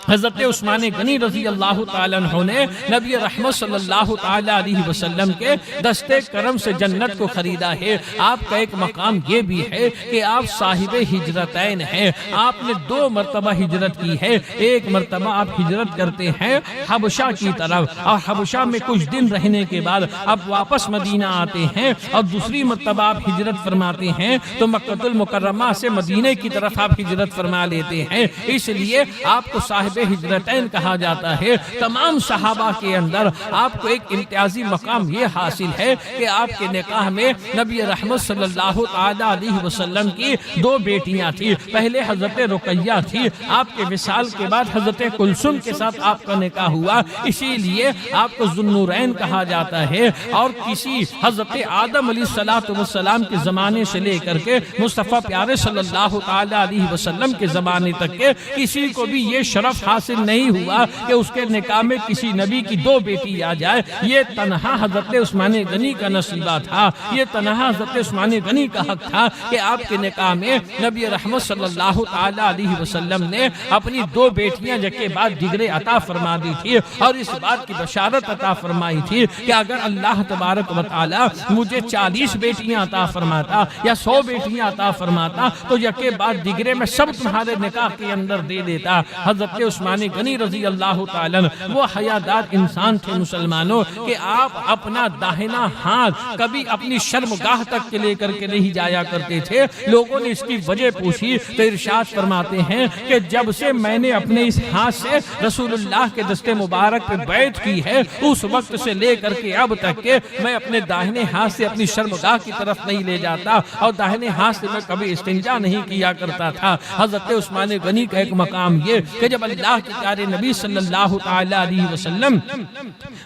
حضرت عثمان غنی رضی اللہ تعالیٰ عنہ نے نبی رحمت صلی اللہ تعالیٰ علیہ وسلم کے دستے کرم سے جنت کو خریدا ہے۔ آپ کا ایک مقام یہ بھی ہے کہ آپ صاحب ہجرتین ہیں، آپ نے 2 مرتبہ ہجرت کی ہے۔ ایک مرتبہ آپ ہجرت کرتے ہیں حبشہ کی طرف اور حبشہ میں کچھ دن رہنے کے بعد آپ واپس مدینہ آتے ہیں، اور دوسری مرتبہ آپ ہجرت فرماتے ہیں تو مکہ المکرمہ سے مدینہ کی طرف آپ ہجرت فرما لیتے ہیں۔ اس لیے آپ کو صاحب ہجرتین کہا جاتا ہے۔ تمام صحابہ کے اندر آپ کو ایک امتیازی مقام یہ حاصل ہے کہ آپ کے نکاح میں نبی رحمت صلی اللہ علیہ وسلم کی 2 بیٹیاں تھیں۔ پہلے حضرت رقیہ تھی، آپ کے وصال کے بعد حضرت کلثوم کے ساتھ آپ کا نکاح ہوا، اسی لیے آپ کو ذوالنورین کہا جاتا ہے۔ اور کسی حضرت آدم علیہ السلام کے زمانے سے لے کر کے مصطفیٰ پیارے صلی اللہ علیہ وسلم کے زمانے تک کے کسی کو بھی یہ شرف حاصل نہیں ہوا کہ اس کے نکاح میں کسی نبی کی 2 بیٹی آ جائے۔ یہ تنہا حضرت عثمان غنی کا نصیبہ تھا، یہ تنہا حضرت عثمان غنی کا حق تھا کہ آپ کے نکاح میں نبی رحمت صلی اللہ علیہ وسلم نے اپنی 2 بیٹیاں یکے بعد دیگرے عطا فرما دی تھی، اور اس بات کی بشارت عطا فرمائی تھی کہ اگر اللہ تبارک و تعالی مجھے 40 بیٹیاں عطا فرماتا یا 100 بیٹیاں عطا فرماتا تو یکے بعد دیگرے میں سب تمہارے نکاح کے اندر دے دیتا۔ حضرت عثمان غنی رضی اللہ تعالیٰ وہ حیادار انسان تھے مسلمانوں کہ آپ اپنا داہنا ہاتھ کبھی اپنی شرمگاہ تک کے لے کر کے نہیں جایا کرتے تھے۔ لوگوں نے اس کی وجہ پوچھی تو ارشاد فرماتے ہیں کہ جب سے میں نے اپنے اس ہاتھ سے رسول اللہ کے دستے مبارک پہ بیعت کی ہے اس وقت سے لے کر کے اب تک کہ میں اپنے داہنے ہاتھ سے اپنی شرمگاہ کی طرف نہیں لے جاتا، اور داہنے ہاتھ سے میں کبھی استنجا نہیں کیا کرتا تھا۔ حضرت عثمان غنی کا ایک مقام یہ کہ جب اللہ کے پیارے نبی صلی اللہ علیہ وسلم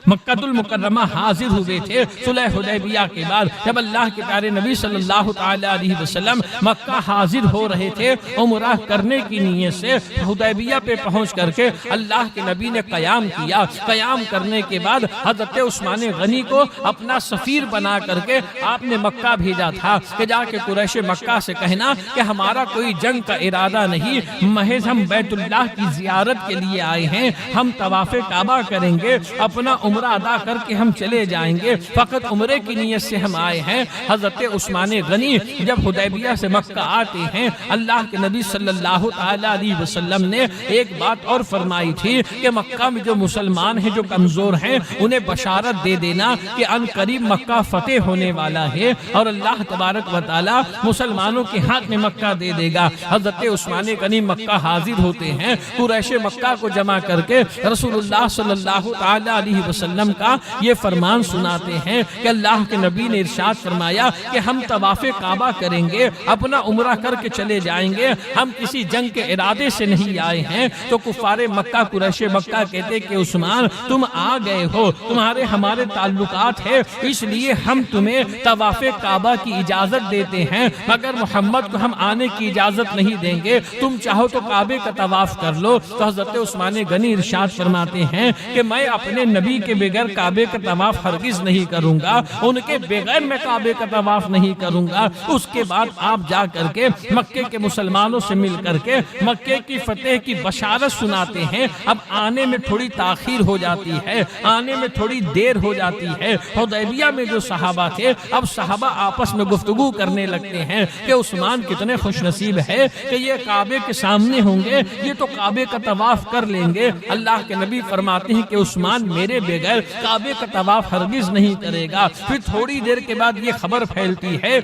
مکہ المکرمہ حاضر ہوئے تھے صلح حدیبیہ کے بعد، جب اللہ کے پیارے نبی صلی اللہ علیہ وسلم مکہ حاضر ہو رہے تھے عمرہ کرنے کی نیت سے، حدیبیہ پہ پہنچ کر کے اللہ کے نبی نے قیام کیا۔ قیام کرنے کے بعد حضرت عثمان غنی کو اپنا سفیر بنا کر کے آپ نے مکہ بھیجا تھا کہ جا کے قریش مکہ سے کہنا کہ ہمارا کوئی جنگ کا ارادہ نہیں، محض ہم بیت اللہ کی زیارت کے لیے آئے ہیں، ہم طواف کعبہ کریں گے، اپنا عمرہ ادا کر کے ہم چلے جائیں گے، فقط عمرے کی نیت سے ہم آئے ہیں۔ حضرت عثمان غنی جب حدیبیہ سے مکہ آتے ہیں اللہ کے نبی صلی اللہ علیہ وسلم نے ایک بات اور فرمائی تھی کہ مکہ میں جو مسلمان ہیں جو کمزور ہیں انہیں بشارت دے دینا کہ ان قریب مکہ فتح ہونے والا ہے اور اللہ تبارک و تعالی مسلمانوں کے ہاتھ میں مکہ دے دے گا۔ حضرت عثمان غنی مکہ حاضر ہوتے ہیں، قریش مکہ کو جمع کر کے رسول اللہ صلی اللہ علیہ وسلم کا یہ فرمان سناتے ہیں کہ اللہ کے نبی نے ارشاد فرمایا کہ ہم طواف کعبہ کریں گے، اپنا عمرہ کر کے چلے جائیں گے، ہم کسی جنگ کے ارادے سے نہیں آئے ہیں۔ تو کفار مکہ قریش مکہ کہتے کہ عثمان تم آ گئے ہو، تمہارے ہمارے تعلقات ہیں، اس لیے ہم تمہیں طواف کعبہ کی اجازت دیتے ہیں، مگر محمد کو ہم آنے کی اجازت نہیں دیں گے، تم چاہو تو کعبے کا طواف کر لو۔ تو حضرت عثمان غنی ارشاد فرماتے ہیں کہ میں اپنے نبی کے بغیر کعبے کا طواف ہرگز نہیں کروں گا، ان کے بغیر میں کعبے کا طواف نہیں کروں گا۔ اس کے بعد آپ جا کر کے مکے کے مسلمانوں سے مل کر کے مکے کی فتح کی بشارت سناتے ہیں۔ اب آنے میں تھوڑی تاخیر ہو جاتی ہے، آنے میں تھوڑی دیر ہو جاتی ہے۔ حدیبیہ میں جو صحابہ تھے اب صحابہ آپس میں گفتگو کرنے لگتے ہیں کہ عثمان کتنے خوش نصیب ہے کہ یہ کعبے کے سامنے ہوں گے، یہ تو کعبے کا طواف کر لیں گے۔ اللہ کے نبی فرماتے ہیں کہ عثمان میرے بغیر کعبے کا طواف ہرگز نہیں کرے گا۔ پھر تھوڑی دیر کے بعد یہ خبر پھیلتی ہے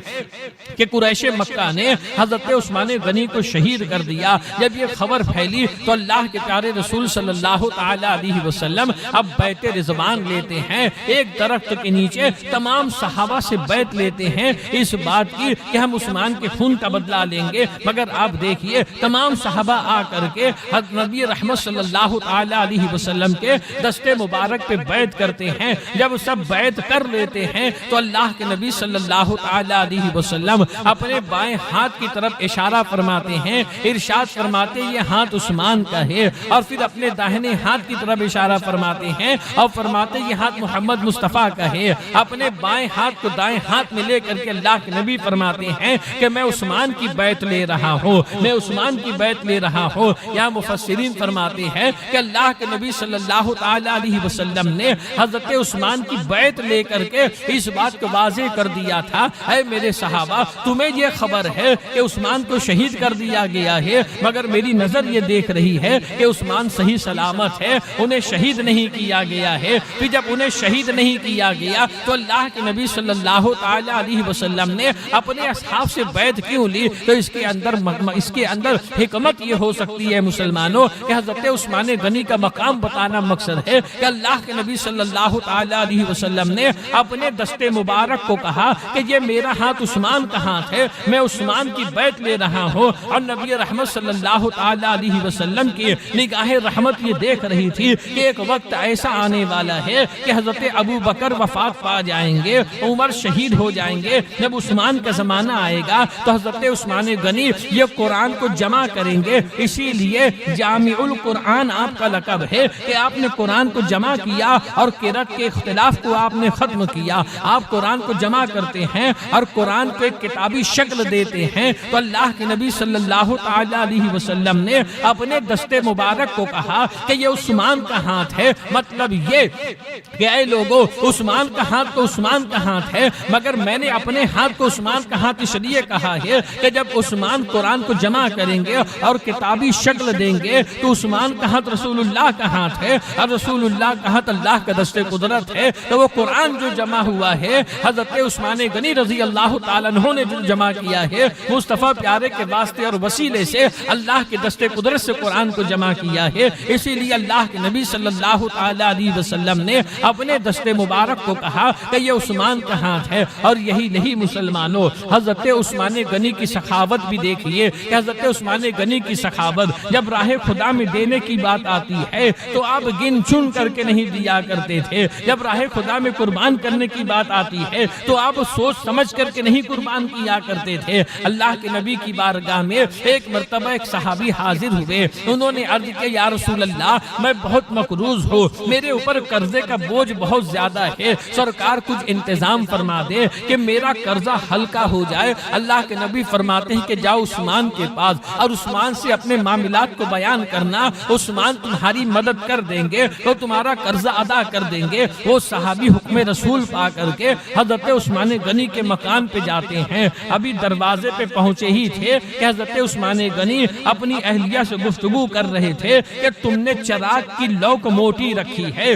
کہ قریش مکہ نے حضرت عثمان غنی کو شہید کر دیا۔ جب یہ خبر پھیلی تو اللہ کے پیارے رسول صلی اللہ علیہ وسلم اب بیت رضوان لے دیتے ہیں، ایک درخت کے نیچے تمام صحابہ سے بیعت لیتے ہیں اس بات کی کہ ہم عثمان کے خون کا بدلہ لیں گے، مگر آپ دیکھیے تمام صحابہ آ کر کے حضرت نبی رحمت صلی اللہ تعالی علیہ وسلم کے دستے مبارک پہ بیعت کرتے ہیں۔ جب سب بیعت کر لیتے ہیں تو اللہ کے نبی صلی اللہ تعالی علیہ وسلم اپنے بائیں ہاتھ کی طرف اشارہ فرماتے ہیں، ارشاد فرماتے ہیں یہ ہاتھ عثمان کا ہے، اور پھر اپنے داہنے ہاتھ کی طرف اشارہ فرماتے ہیں اور فرماتے ہیں یہ ہاتھ محمد مصطفیٰ کا ہے۔ اپنے بائیں ہاتھ کو دائیں ہاتھ میں لے کر کے اللہ کے نبی فرماتے ہیں کہ میں عثمان کی بیعت لے رہا ہوں، میں عثمان کی بیعت لے رہا ہوں۔ یہاں مفسرین فرماتے ہیں کہ اللہ کے نبی صلی اللہ تعالی علیہ وسلم نے حضرت عثمان کی بیعت لے کر کے اس بات کو واضح کر دیا تھا، اے میرے صحابہ تمہیں یہ خبر ہے کہ عثمان کو شہید کر دیا گیا ہے، مگر میری نظر یہ دیکھ رہی ہے کہ عثمان صحیح سلامت ہے، انہیں شہید نہیں کیا گیا ہے۔ پھر جب انہیں شہید نہیں کیا گیا تو اللہ کے نبی صلی اللہ تعالی علیہ وسلم نے اپنے اصحاب سے بیعت کیوں لی؟ تو اس کے اندر حکمت یہ ہو سکتی ہے مسلمانوں کہ حضرت عثمان غنی کا مقام بتانا مقصد ہے کہ اللہ کے نبی صلی اللہ تعالی علیہ وسلم نے اپنے دستے مبارک کو کہا کہ یہ میرا ہاتھ عثمان کا ہاتھ ہے، میں عثمان کی بیعت لے رہا ہوں۔ اور نبی رحمت صلی اللہ تعالی علیہ وسلم کی نگاہ رحمت یہ دیکھ رہی تھی کہ ایک وقت ایسا آنے والا ہے کہ حضرت ابو بکر وفات پا جائیں گے، عمر شہید ہو جائیں گے، جب عثمان کا زمانہ آئے گا تو حضرت عثمان غنی یہ قرآن کو جمع کریں گے۔ اسی لیے جامع القرآن آپ کا لقب ہے کہ آپ نے قرآن کو جمع کیا اور قرأت کے اختلاف کو آپ نے ختم کیا۔ آپ قرآن کو جمع کرتے ہیں اور قرآن کو ایک کتابی شکل دیتے ہیں۔ تو اللہ کے نبی صلی اللہ تعالی علیہ وسلم نے اپنے دستے مبارک کو کہا کہ یہ عثمان کا ہاتھ ہے، مطلب یہ کہ اے لوگوں عثمان کا ہاتھ تو عثمان کا ہاتھ ہے، مگر میں نے اپنے ہاتھ کو عثمان کا ہاتھ اس لیے کہا ہے کہ جب عثمان قرآن کو جمع کریں گے اور کتابی شکل دیں گے تو عثمان کا ہاتھ رسول اللہ کا ہاتھ ہے اور رسول اللہ کا ہاتھ اللہ کا دست قدرت ہے۔ تو وہ قرآن جو جمع ہوا ہے حضرت عثمان غنی رضی اللہ تعالیٰ عنہ نے جو جمع کیا ہے، مصطفیٰ پیارے کے واسطے اور وسیلے سے اللہ کے دست قدرت سے قرآن کو جمع کیا ہے۔ اسی لیے اللہ کے نبی صلی اللہ تعالی علیہ وسلم نے اپنے دست مبارک کو کہا کہ یہ عثمان کا ہاتھ ہے۔ اور یہی نہیں مسلمانوں، حضرت عثمان غنی کی سخاوت بھی دیکھیے کہ حضرت عثمان غنی کی سخاوت جب راہ خدا میں دینے کی بات آتی ہے تو آپ گن چن کر کے نہیں دیا کرتے تھے، جب راہ خدا میں قربان کرنے کی بات آتی ہے تو آپ سوچ سمجھ کر کے نہیں قربان کیا کرتے تھے۔ اللہ کے نبی کی بارگاہ میں ایک مرتبہ ایک صحابی حاضر ہوئے، انہوں نے عرض کیا یا رسول اللہ میں بہت مقروض ہوں، میرے اوپر قرضے کا بوجھ بہت زیادہ ہے، سرکار کچھ انتظام فرما دے کہ میرا قرضہ ہلکا ہو جائے۔ اللہ کے نبی فرماتے ہیں کہ جاؤ عثمان کے پاس اور عثمان سے اپنے معاملات کو بیان کرنا، عثمان تمہاری مدد کر دیں گے تو تمہارا قرضہ ادا کر دیں گے۔ وہ صحابی حکم رسول پا کر کے حضرت عثمان غنی کے مکان پہ جاتے ہیں۔ ابھی دروازے پہ پہنچے ہی تھے کہ حضرت عثمان غنی اپنی اہلیہ سے گفتگو کر رہے تھے کہ تم نے چراغ کی لو کو موٹی رکھی ہے،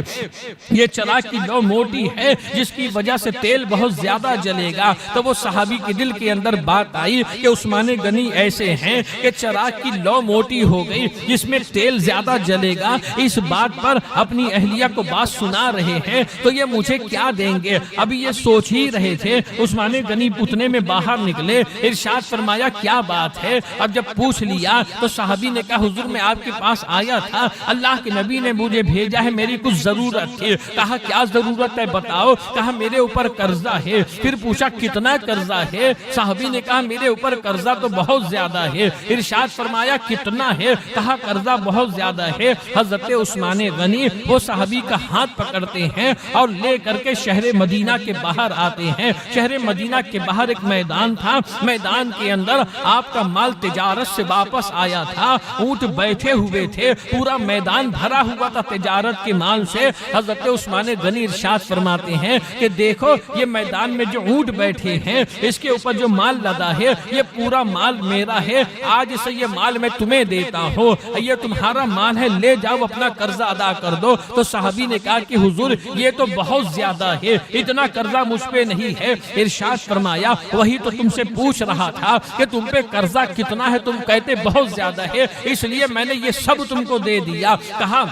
یہ چراغ کی لو موٹی ہے جس کی وجہ سے تیل بہت زیادہ جلے گا۔ تو وہ صحابی کے دل کے اندر بات آئی کہ عثمان غنی ایسے ہیں کہ چراغ کی لو موٹی ہو گئی جس میں تیل زیادہ جلے گا، اس بات پر اپنی اہلیہ کو بات سنا رہے ہیں تو یہ مجھے کیا دیں گے؟ ابھی یہ سوچ ہی رہے تھے، عثمان غنی پتنے میں باہر نکلے، ارشاد فرمایا کیا بات ہے؟ اب جب پوچھ لیا تو صحابی نے کہا حضور میں آپ کے پاس آیا تھا، اللہ کے نبی نے مجھے بھیجا ہے، میری کچھ ضرورت تھی۔ کہا کیا ضرورت ہے بتاؤ؟ کہا میرے اوپر قرضہ ہے۔ پھر پوچھا کتنا قرضہ ہے؟ صحابی نے کہا میرے اوپر قرضہ تو بہت زیادہ ہے۔ ارشاد فرمایا کتنا ہے؟ کہا قرضہ بہت زیادہ ہے۔ حضرت عثمان غنی وہ صحابی کا ہاتھ پکڑتے ہیں اور لے کر کے شہر مدینہ کے باہر آتے ہیں۔ شہر مدینہ کے باہر ایک میدان تھا، میدان کے اندر آپ کا مال تجارت سے واپس آیا تھا، اونٹ بیٹھے ہوئے تھے، پورا میدان بھرا ہوا تھا تجارت کے مال سے۔ حضرت عثمان غنی ارشاد فرماتے ہیں کہ دیکھو یہ میدان میں جو اونٹ بیٹھے ہیں اس کے اوپر جو مال لدا ہے یہ پورا مال میرا ہے، آج سے یہ مال میں تمہیں دیتا ہوں، یہ تمہارا مال ہے، لے جاؤ اپنا قرضہ ادا کر دو۔ تو صحابی نے کہا کہ حضور یہ تو بہت زیادہ ہے، اتنا قرضہ مجھ پہ نہیں ہے۔ ارشاد فرمایا وہی تو تم سے پوچھ رہا تھا کہ تم پہ قرضہ کتنا ہے، تم کہتے بہت زیادہ ہے، اس لیے میں نے یہ سب تم کو دے دیا۔ کہا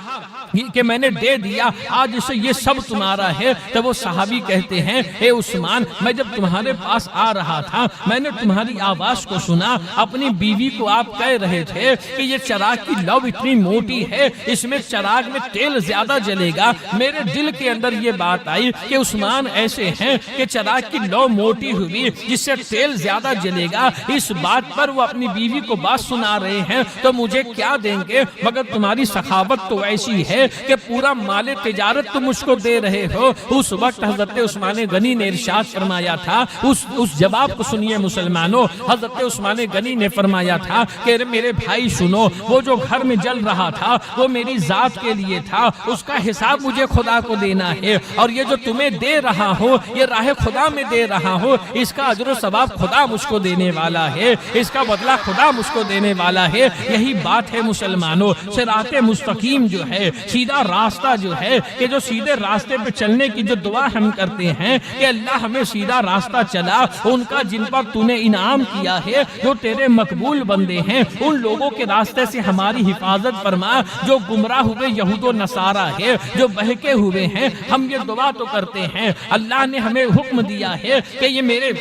کہ میں نے دے دیا، آج سے یہ سب تمہارا ہے۔ تب وہ صحابی کہتے ہیں اے عثمان، میں جب تمہارے پاس آ رہا تھا میں نے تمہاری آواز کو سنا، اپنی بیوی کو آپ کہہ رہے تھے کہ یہ چراغ کی لو اتنی موٹی ہے، اس میں چراغ میں تیل زیادہ جلے گا۔ میرے دل کے اندر یہ بات آئی کہ عثمان ایسے ہیں کہ چراغ کی لو موٹی ہوئی جس سے تیل زیادہ جلے گا، اس بات پر وہ اپنی بیوی کو بات سنا رہے ہیں تو مجھے کیا دیں گے، مگر تمہاری سخاوت تو ایسی ہے کہ پورا مال تجارت تم مجھ کو دے رہے ہو۔ اس وقت حضرت عثمان غنی نے ارشاد فرمایا تھا، اس جواب کو سنیے مسلمانوں، حضرت عثمان غنی نے فرمایا تھا کہ میرے بھائی سنو، وہ جو گھر میں جل رہا تھا وہ میری ذات کے لیے تھا، اس کا حساب مجھے خدا کو دینا ہے، اور یہ جو تمہیں دے رہا ہوں یہ راہ خدا میں دے رہا ہوں، اس کا اجر و ثواب خدا مجھ کو دینے والا ہے، اس کا بدلہ خدا مجھ کو دینے والا ہے۔ یہی بات ہے مسلمانوں، صراط مستقیم جو ہے، سیدھا راستہ جو ہے، کہ جو سیدھے راستے پہ چلنے کی جو دعا ہم کرتے ہیں کہ اللہ ہمیں سیدھا راستہ چلا، ان کا جن پر تو نے انعام کیا ہے، جو تیرے مقبول بندے ہیں، ان لوگوں کے راستے سے ہماری حفاظت فرما، جو گمراہ ہوئے یہود و نصارہ ہے، جو بہکے ہوئے ہیں۔ ہم یہ دعا تو کرتے ہیں، اللہ نے ہمیں حکم دیا ہے کہ یہ میرے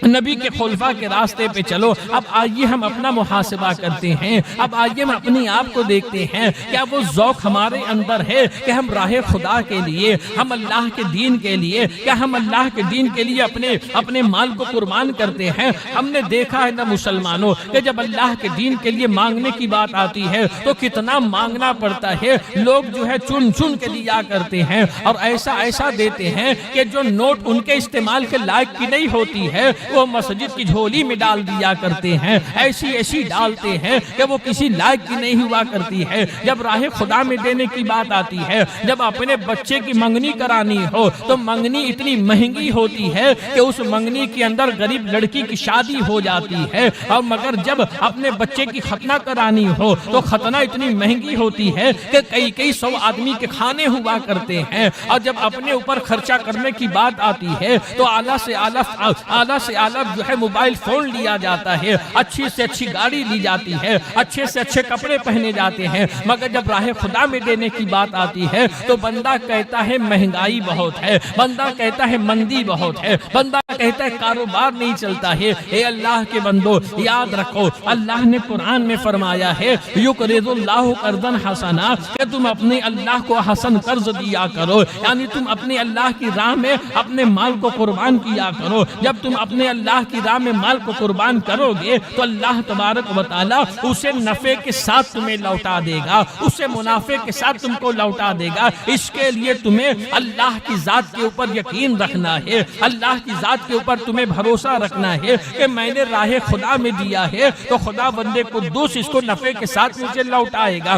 نبی کے خلفاء کے راستے پہ چلو۔ اب آئیے ہم اپنا محاسبہ کرتے ہیں، اب آئیے ہم اپنی آپ کو دیکھتے ہیں، کیا وہ ذوق ہمارے اندر ہے کہ ہم راہ خدا کے لیے، ہم اللہ کے دین کے لیے، کیا ہم اللہ کے دین کے لیے اپنے مال کو قربان کرتے ہیں؟ ہم نے دیکھا ہے نا مسلمانوں کہ جب اللہ کے دین کے لیے مانگنے کی بات آتی ہے تو کتنا مانگنا پڑتا ہے، لوگ جو ہے چن چن کے دیا کرتے ہیں، اور ایسا دیتے ہیں کہ جو نوٹ ان کے استعمال کے لائق کی نہیں ہوتی ہے وہ مسجد کی جھولی میں ڈال دیا کرتے ہیں، ایسی ڈالتے ہیں کہ وہ کسی لائق کی نہیں ہوا کرتی ہے۔ جب راہ خدا میں دینے کی بات آتی ہے، جب اپنے بچے کی منگنی کرانی ہو تو منگنی اتنی مہنگی ہوتی ہے کہ اس منگنی کے اندر غریب لڑکی کی شادی ہو جاتی ہے، اور مگر جب اپنے بچے کی ختنہ کرانی ہو تو ختنہ اتنی مہنگی ہوتی ہے کہ کئی سو آدمی کے کھانے ہوا کرتے ہیں، اور جب اپنے اوپر خرچہ کرنے کی بات آتی ہے تو اعلیٰ سے اعلیٰ جو ہے موبائل فون لیا جاتا ہے، اچھی سے اچھی گاڑی لی جاتی ہے، اچھے سے اچھے کپڑے پہنے جاتے ہیں، مگر جب راہ خدا میں دینے کی بات آتی ہے تو بندہ کہتا ہے مہنگائی بہت ہے، بندہ کہتا ہے مندی بہت ہے، بندہ کہتا ہے کاروبار نہیں چلتا ہے۔ اے اللہ کے بندو، یاد رکھو اللہ نے قرآن میں فرمایا ہے یقرض اللہ قرضا حسنا، کہ تم اپنے اللہ کو حسن قرض دیا کرو، یعنی تم اپنے اللہ کی راہ میں اپنے مال کو قربان کیا کرو۔ جب تم اپنے اللہ کی راہ میں مال کو قربان کرو گے تو اللہ تبارک و تعالی اسے نفع کے ساتھ تمہیں لوٹا دے گا، اسے منافع کے ساتھ تم کو لوٹا دے گا۔ اس کے لیے تمہیں اللہ کی ذات کے اوپر یقین رکھنا ہے، اللہ کی ذات کے اوپر تمہیں بھروسہ رکھنا ہے کہ میں نے راہ خدا میں دیا ہے تو خدا بندے قدوس اس کو نفع کے ساتھ مجھے لوٹائے گا۔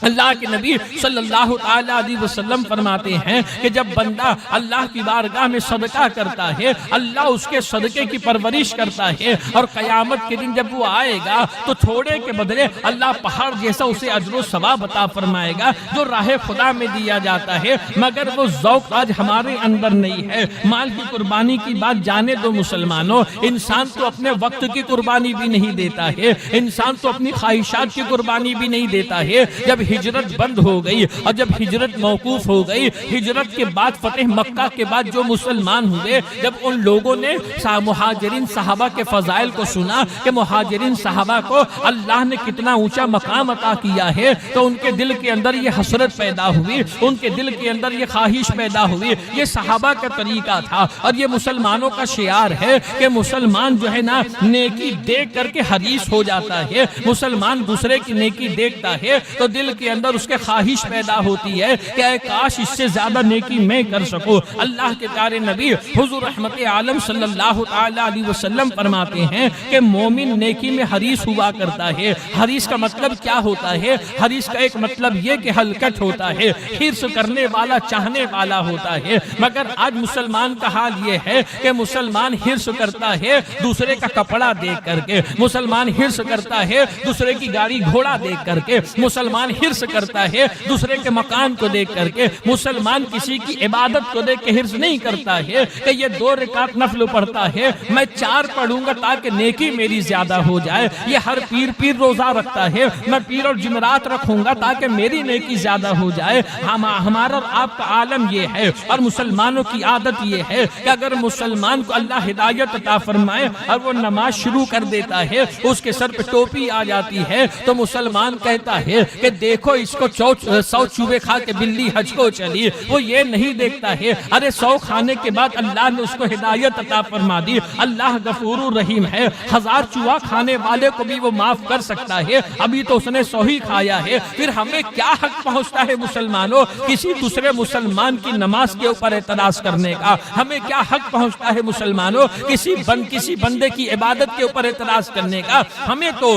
اللہ کے نبی صلی اللہ علیہ وسلم فرماتے ہیں کہ جب بندہ اللہ کی بارگاہ میں صدقہ کرتا ہے اللہ اس کے صدقے کی پرورش کرتا ہے، اور قیامت کے دن جب وہ آئے گا تو تھوڑے کے بدلے اللہ پہاڑ جیسا اسے اجر و ثواب عطا فرمائے گا جو راہ خدا میں دیا جاتا ہے۔ مگر وہ ذوق آج ہمارے اندر نہیں ہے۔ مال کی قربانی کی بات جانے دو مسلمانوں، انسان تو اپنے وقت کی قربانی بھی نہیں دیتا ہے، انسان تو اپنی خواہشات کی قربانی بھی نہیں دیتا ہے۔ جب ہجرت بند ہو گئی اور جب ہجرت موقوف ہو گئی، ہجرت کے بعد فتح مکہ کے بعد جو مسلمان ہوئے، جب ان لوگوں نے مہاجرین صحابہ کے فضائل کو سنا کہ مہاجرین صحابہ کو اللہ نے کتنا اونچا مقام عطا کیا ہے، تو ان کے دل کے اندر یہ حسرت پیدا ہوئی، ان کے دل کے اندر یہ خواہش پیدا ہوئی۔ یہ صحابہ کا طریقہ تھا اور یہ مسلمانوں کا شعار ہے کہ مسلمان جو ہے نا نیکی دیکھ کر کے حریص ہو جاتا ہے، مسلمان دوسرے کی نیکی دیکھتا ہے تو دل کے اندر اس کے خواہش پیدا ہوتی ہے کہ اے کاش اس سے زیادہ نیکی میں کر سکوں۔ اللہ کے پیارے نبی حضور رحمت عالم صلی اللہ علیہ وسلم فرماتے ہیں کہ مومن نیکی میں حریص ہوا کرتا ہے۔ حریص کا مطلب کیا ہوتا ہے؟ حریص کا ایک مطلب یہ کہ ہلکٹ ہوتا ہے، حرص کرنے والا، چاہنے والا ہوتا ہے۔ مگر آج مسلمان کا حال یہ ہے کہ مسلمان حرص کرتا ہے دوسرے کا کپڑا دیکھ کر کے، مسلمان حرص کرتا ہے دوسرے کی گاڑی گھوڑا دیکھ کر کے، مسلمان حرص کرتا ہے دوسرے کے مکان کو دیکھ کر کے، مسلمان کسی کی عبادت کو دیکھ کے حرص نہیں کرتا ہے کہ یہ 2 رکعت نفل پڑھتا ہے ہے میں 4 پڑھوں گا تاکہ نیکی میری زیادہ ہو جائے. یہ ہر پیر روزہ رکھتا ہے, میں پیر اور جمعرات رکھوں گا تاکہ میری نیکی زیادہ ہو جائے. ہمارا اور آپ کا عالم یہ ہے اور مسلمانوں کی عادت یہ ہے کہ اگر مسلمان کو اللہ ہدایت عطا فرمائے اور وہ نماز شروع کر دیتا ہے, اس کے سر پہ ٹوپی آ جاتی ہے, تو مسلمان کہتا ہے کہ دیکھو اس کو 100 چوبے کھا کے بلی حج کو چلی. وہ یہ نہیں دیکھتا ہے ارے 100 کھانے کے بعد اللہ نے اس کو ہدایت عطا فرما دی. اللہ غفور الرحیم ہے, 1000 چوہا کھانے والے کو بھی وہ معاف کر سکتا ہے, ابھی تو اس نے 100 ہی کھایا ہے. پھر ہمیں کیا حق پہنچتا ہے مسلمانوں کسی دوسرے مسلمان کی نماز کے اوپر اعتراض کرنے کا؟ ہمیں کیا حق پہنچتا ہے مسلمانوں کسی بندے کی عبادت کے اوپر اعتراض کرنے کا؟ ہمیں تو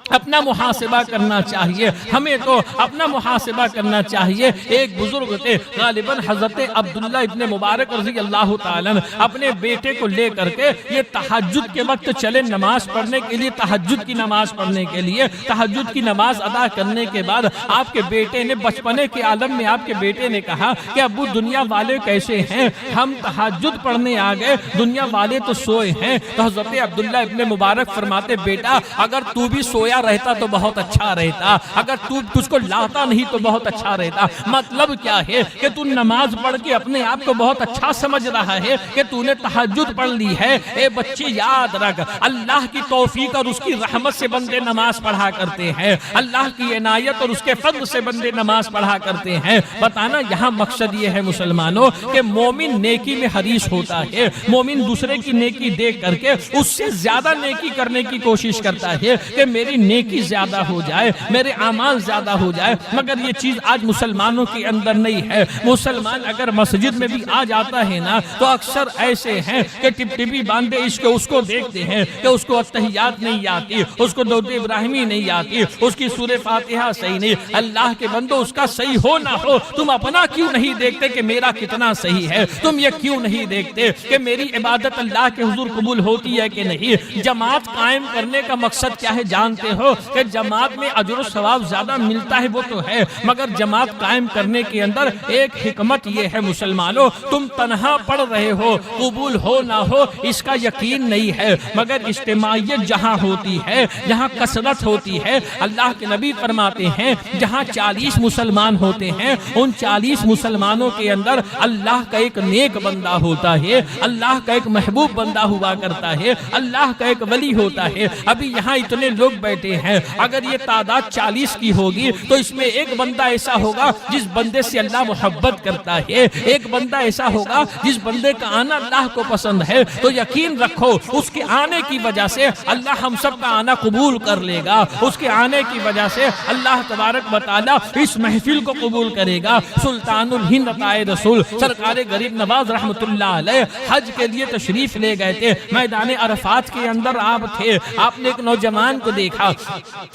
اپنا محاسبہ کرنا چاہیے, ہمیں تو اپنا محاسبہ کرنا چاہیے. ایک بزرگ تھے غالباً حضرت عبداللہ ابن مبارک رضی اللہ تعالیٰ اپنے بیٹے کو لے کر کے یہ تہجد کے وقت چلے نماز پڑھنے کے لیے, تہجد کی نماز پڑھنے کے لیے. تہجد کی نماز ادا کرنے کے بعد آپ کے بیٹے نے بچپنے کے عالم میں آپ کے بیٹے نے کہا کہ ابو دنیا والے کیسے ہیں, ہم تہجد پڑھنے آ گئے, دنیا والے تو سوئے ہیں. تو حضرت عبداللہ ابن مبارک فرماتے بیٹا اگر تو بھی سویا رہتا تو بہت اچھا رہتا, اگر تو تجھ کو لاتا نہیں تو بہت اچھا رہتا. مطلب کیا ہے کہ تو نماز پڑھ کے اپنے آپ کو بہت اچھا سمجھ رہا ہے کہ تو نے تہجد پڑھ لی ہے. اے بچے یاد رکھ, اللہ کی توفیق اور اس کی رحمت سے بندے نماز پڑھا کرتے ہیں, اللہ کی عنایت اور اس کے فضل سے بندے نماز پڑھا کرتے ہیں. بتانا یہاں مقصد یہ ہے مسلمانوں کہ مومن نیکی میں حریص ہوتا ہے, مومن دوسرے کی نیکی دیکھ کر کے اس سے زیادہ نیکی کرنے کی کوشش کرتا ہے کہ میری نیکی زیادہ ہو جائے, میرے اعمال زیادہ ہو جائے. مگر یہ چیز آج مسلمانوں کے اندر نہیں ہے. مسلمان اگر مسجد میں بھی آ جاتا ہے نا تو اکثر ایسے ہیں کہ ٹپ ٹپی باندھے اس کو دیکھتے ہیں کہ اس کو التحیات نہیں آتی, اس کو درود ابراہیمی نہیں آتی, اس کی سورہ فاتحہ صحیح نہیں. اللہ کے بندو اس کا صحیح ہو نہ ہو تم اپنا کیوں نہیں دیکھتے کہ میرا کتنا صحیح ہے؟ تم یہ کیوں نہیں دیکھتے کہ میری عبادت اللہ کے حضور قبول ہوتی ہے کہ نہیں؟ جماعت قائم کرنے کا مقصد کیا ہے جانتے ہو کہ جماعت میں اجر و ثواب زیادہ ملتا ہے, وہ تو ہے, مگر جماعت قائم کرنے کے اندر ایک حکمت یہ ہے مسلمانوں تم تنہا پڑھ رہے ہو, قبول ہو نہ ہو اس کا یقین نہیں ہے, مگر اجتماعیت جہاں ہوتی ہے, جہاں کثرت ہوتی ہے, اللہ کے نبی فرماتے ہیں جہاں 40 مسلمان ہوتے ہیں ان 40 مسلمانوں کے اندر اللہ کا ایک نیک بندہ ہوتا ہے, اللہ کا ایک محبوب بندہ ہوا کرتا ہے, اللہ کا ایک ولی ہوتا ہے. ابھی یہاں اتنے لوگ بیٹھے ہیں, اگر یہ تعداد 40 کی ہوگی تو اس میں ایک بندہ ایسا ہوگا جس بندے سے اللہ محبت کرتا ہے, ایک بندہ ایسا ہوگا جس بندے کا آنا اللہ کو پسند ہے. تو یقین رکھو اس کے آنے کی وجہ سے اللہ ہم سب کا آنا قبول کر لے گا, اس کے آنے کی وجہ سے اللہ تبارک و تعالی اس محفل کو قبول کرے گا. سلطان الہند عطائے رسول سرکار غریب نواز رحمت اللہ علیہ حج کے لیے تشریف لے گئے تھے. میدان عرفات کے اندر آپ تھے, آپ نے ایک نوجوان کو دیکھا,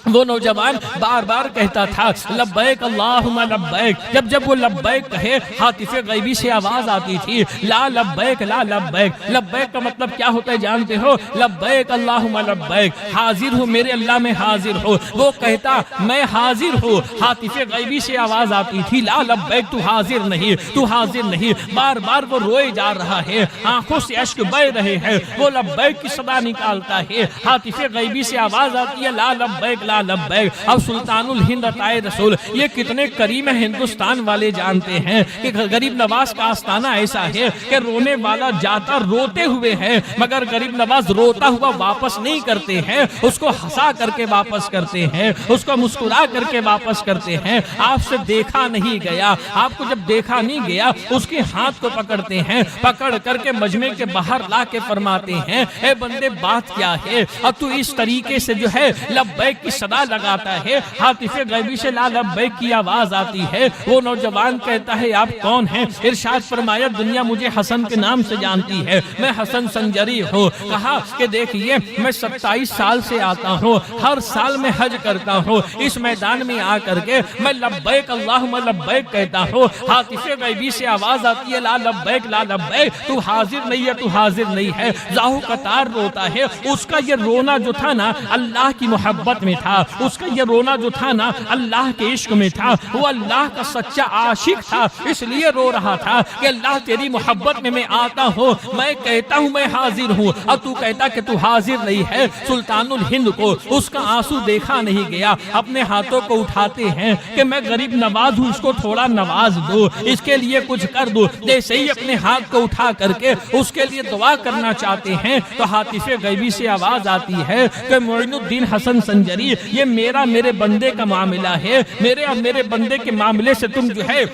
وہ نوجوان بار بار کہتا تھا لبیک اللہم لبیک. جب وہ لبیک کہے ہاتف غیبی سے آواز آتی تھی لا لبیک لا لبیک. لبیک کا مطلب کیا ہوتا ہے جانتے ہو؟ لبیک اللہم لبیک, حاضر ہوں میرے اللہ میں حاضر ہو. وہ کہتا میں حاضر ہوں, ہاتف غیبی سے آواز آتی تھی لا لبیک, تو حاضر نہیں, تو حاضر نہیں. بار بار وہ روئے جا رہا ہے, آنکھوں سے اشک بہ رہے ہیں, وہ لبیک کی صدا نکالتا ہے, ہاتف غیبی سے آواز آتی ہے لا لبیک لا لبیک. اب سلطان الہند عطائے رسول یہ کتنے کریم ہندوستان والے جانتے ہیں کہ غریب نواز کا آستانہ ایسا ہے کہ رونے والا جاتا روتے ہوئے ہے, مگر غریب نواز روتا ہوا واپس نہیں کرتے ہیں, اس کو ہنسا کر کے واپس کرتے ہیں, اس کو مسکرا کر کے واپس کرتے ہیں. آپ سے دیکھا نہیں گیا, آپ کو جب دیکھا نہیں گیا اس کے ہاتھ کو پکڑتے ہیں, پکڑ کر کے مجمع کے باہر لا کے فرماتے ہیں اے بندے بات کیا ہے, اب تو اس طریقے سے جو ہے لبیک کی صدا لگاتا ہے, ہاتف غیبی سے لا لبیک کی آواز آتی ہے. وہ نوجوان کہتا ہے آپ کون ہیں؟ ارشاد فرمایا دنیا مجھے حسن کے نام سے جانتی ہے, میں حسن سنجری ہوں. کہا کہ دیکھیے میں 27 سال سے آتا ہوں, ہر سال میں حج کرتا ہوں, اس میدان میں آ کر کے میں لبیک اللہم لبیک کہتا ہوں, ہاتف غیبی سے آواز آتی ہے لا لبیک لا لبیک, تو حاضر نہیں ہے, تو حاضر نہیں ہے. ظاہر قطار روتا ہے, اس کا یہ رونا جو تھا نا اللہ کی محبت میں تھا, اس کا یہ رونا جو تھا نا اللہ کے عشق میں تھا, وہ اللہ کا سچا عاشق تھا, اس لیے رو رہا تھا کہ اللہ تیری محبت میں آتا ہوں, میں کہتا ہوں میں حاضر ہوں، اور تو کہتا کہ تو حاضر نہیں ہے۔ سلطان الہند کو اس کا آنسو دیکھا نہیں گیا، اپنے ہاتھوں کو اٹھاتے ہیں کہ میں غریب نواز ہوں، اس کو تھوڑا نواز دو، اس کے لیے کچھ کر دو۔ جیسے ہی اپنے ہاتھ کو اٹھا کر کے اس کے لیے دعا کرنا چاہتے ہیں تو ہاتف غیبی سے آواز آتی ہے کہ معین الدین حسن سنجری، یہ میرے بندے کا معاملہ ہے، میرے بندے کے معاملے سے تم جو ہے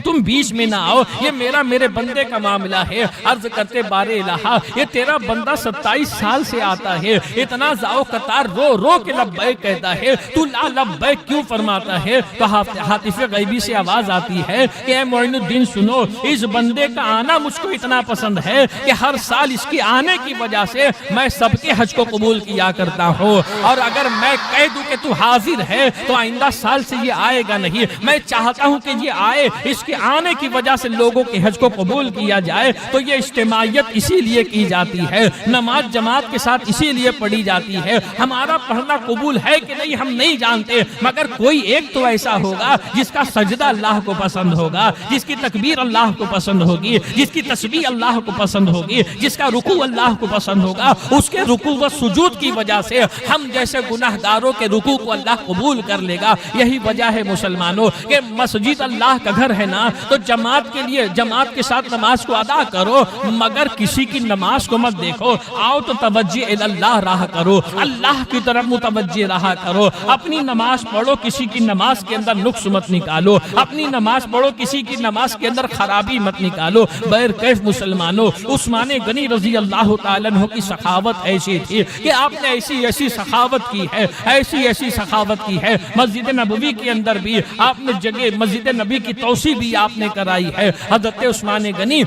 تم بیچ میں نہ آؤ، یہ میرے بندے کا معاملہ ہے۔ عرض کرتے بار الہا، یہ تیرا بندہ 27 سال سے آتا ہے، اتنا زاؤ قطار رو رو کے لبیک کہتا ہے، تو لا لبیک کیوں فرماتا ہے؟ تو ہاتف غیبی سے آواز آتی ہے کہ اے معین الدین سنو، اس بندے کا آنا مجھ کو اتنا پسند ہے کہ ہر سال اس کی آنے کی وجہ سے میں سب کے حج کو قبول کیا کرتا ہوں، اور اگر میں کہہ دوں کہ تو حاضر ہے تو آئندہ سال سے یہ آئے گا نہیں۔ میں چاہتا ہوں کہ یہ آئے، اس کے آنے کی وجہ سے لوگوں کے حج کو قبول کیا جائے۔ تو یہ اجتماعیت اسی لیے کی جاتی ہے، نماز جماعت کے ساتھ اسی لیے پڑھی جاتی ہے۔ ہمارا پڑھنا قبول ہے کہ نہیں ہم نہیں جانتے، مگر کوئی ایک تو ایسا ہوگا جس کا سجدہ اللہ کو پسند ہوگا، جس کی تکبیر اللہ کو پسند ہوگی، جس کی تسبیح اللہ کو پسند ہوگی، جس کا رکوع اللہ کو پسند ہوگا۔ اس کے رکوع و سجود کی وجہ سے ہم جیسے گناہگاروں کے رکوع کو اللہ قبول کر لے گا۔ یہی وجہ ہے مسلمانوں کہ مسجد اللہ کا گھر ہے نا، تو جماعت کے لیے جماعت کے ساتھ نماز کو ادا کرو، مگر کسی کی نماز کو مت دیکھو۔ آؤ تو توجہ اللہ رہا کرو، اللہ کی طرف متوجہ رہا کرو۔ اپنی نماز پڑھو، کسی کی نماز کے اندر نقص مت نکالو، اپنی نماز پڑھو، کسی کی نماز کے اندر خرابی مت نکالو۔ بہر کیف مسلمانوں، عثمان غنی رضی اللہ تعالیٰ عنہ کی سخاوت ایسی تھی کہ آپ نے ایسی سخاوت کی ہے، ایسی سخاوت کی ہے۔ مسجد نبوی کے اندر بھی آپ نے جگہ مسجد نبی کی توسیع بھی آپ نے کرائی ہے۔ حضرت عثمان غنی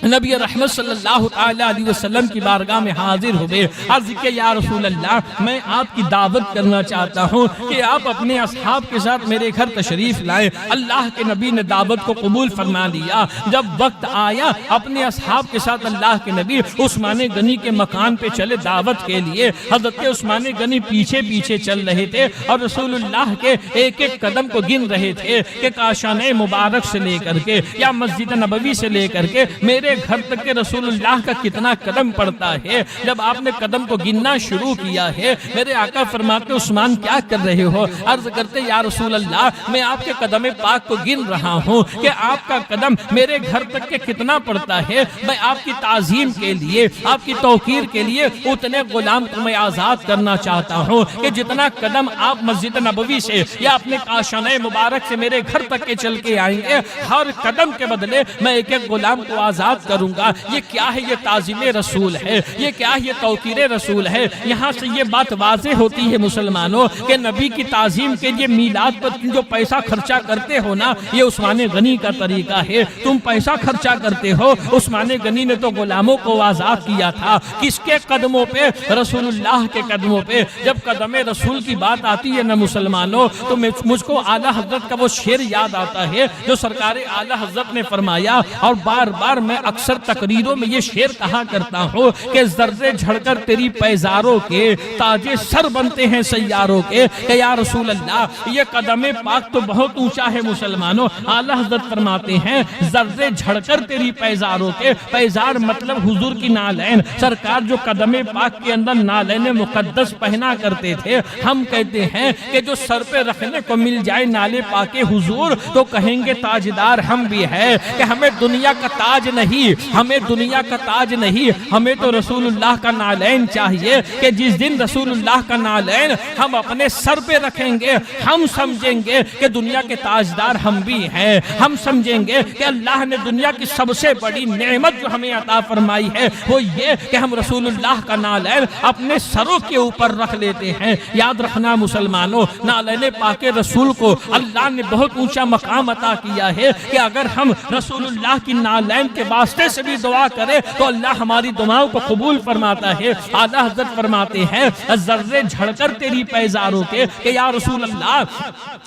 نبی رحمت صلی اللہ علیہ وسلم کی بارگاہ میں حاضر ہوئے، عرض کہ یا رسول اللہ، میں آپ کی دعوت کرنا چاہتا ہوں کہ آپ اپنے اصحاب کے ساتھ میرے گھر تشریف لائیں۔ اللہ کے نبی نے دعوت کو قبول فرما لیا۔ جب وقت آیا اپنے اصحاب کے ساتھ اللہ کے نبی عثمان غنی کے مکان پہ چلے دعوت کے لیے۔ حضرت عثمان غنی پیچھے پیچھے چل رہے تھے اور رسول اللہ کے ایک ایک قدم کو گن رہے تھے کہ کاشانہ مبارک سے لے کر کے یا مسجد نبوی سے لے کر کے میرے گھر تک کے رسول اللہ کا کتنا قدم پڑتا ہے۔ جب آپ نے قدم کو گننا شروع کیا ہے، میرے آقا فرماتے عثمان کیا کر رہے ہو؟ عرض کرتے یا رسول اللہ، میں آپ کے قدم پاک کو گن رہا ہوں کہ آپ کا قدم میرے گھر تک کے کتنا پڑتا ہے۔ میں آپ کی تعظیم کے لیے، آپ کی توقیر کے لیے اتنے غلام کو میں آزاد کرنا چاہتا ہوں کہ جتنا قدم آپ مسجد نبوی سے یا اپنے کاشانہ مبارک سے میرے گھر تک کے چل کے آئیں گے، ہر قدم کے بدلے میں ایک ایک غلام کو آزاد کروں گا۔ یہ کیا ہے؟ یہ تعظیم رسول ہے، یہ کیا ہے؟ یہ توقیر رسول ہے۔ یہاں سے یہ بات واضح ہوتی ہے مسلمانوں کہ نبی کی تعظیم کے لیے میلاد پر جو پیسہ خرچہ کرتے ہو نا، یہ عثمان غنی کا طریقہ ہے۔ تم پیسہ خرچہ کرتے ہو، عثمان غنی نے تو غلاموں کو آزاد کیا تھا۔ کس کے قدموں پہ؟ رسول اللہ کے قدموں پہ۔ جب قدم رسول کی بات آتی ہے نا مسلمانوں، تو مجھ کو اعلیٰ حضرت کا وہ شعر یاد آتا ہے جو سرکار اعلیٰ حضرت نے فرمایا، اور بار بار میں اکثر تقریروں میں یہ شعر کہا کرتا ہوں کہ ذرے جھڑ کر تیری پیزاروں کے تاج سر بنتے ہیں سیاروں کے، کہ یا رسول اللہ یہ قدم پاک تو بہت اونچا ہے مسلمانوں۔ اعلیٰ حضرت فرماتے ہیں ذرے جھڑ کر تیری پیزاروں کے، پیزار مطلب حضور کی نالین، سرکار جو قدم پاک کے اندر نالین مقدس پہنا کرتے تھے۔ ہم کہتے ہیں کہ جو سر پہ رکھنے کو مل جائے نالے پاک حضور تو کہیں گے تاجدار ہم بھی ہے، کہ ہمیں دنیا کا تاج نہیں، ہمیں دنیا کا تاج نہیں، ہمیں تو رسول اللہ کا نالین چاہیے کہ جس دن رسول اللہ کا نالین ہم اپنے سر پہ رکھیں گے، ہم سمجھیں گے کہ دنیا کے تاجدار ہم بھی ہیں۔ ہم سمجھیں گے کہ اللہ نے دنیا کی سب سے بڑی نعمت جو ہمیں عطا فرمائی ہے وہ یہ کہ ہم رسول اللہ کا نالین اپنے سروں کے اوپر رکھ لیتے ہیں۔ یاد رکھنا مسلمانوں، نالین پاک رسول کو اللہ نے بہت اونچا مقام عطا کیا ہے کہ اگر ہم رسول اللہ کی نالین کے واسطے سے بھی دعا کریں تو اللہ ہماری دعاؤں کو قبول فرماتا ہے۔ اعلیٰ حضرت فرماتے ہیں ذرے جھڑ کر تیری پیزاروں کے، کہ یا رسول اللہ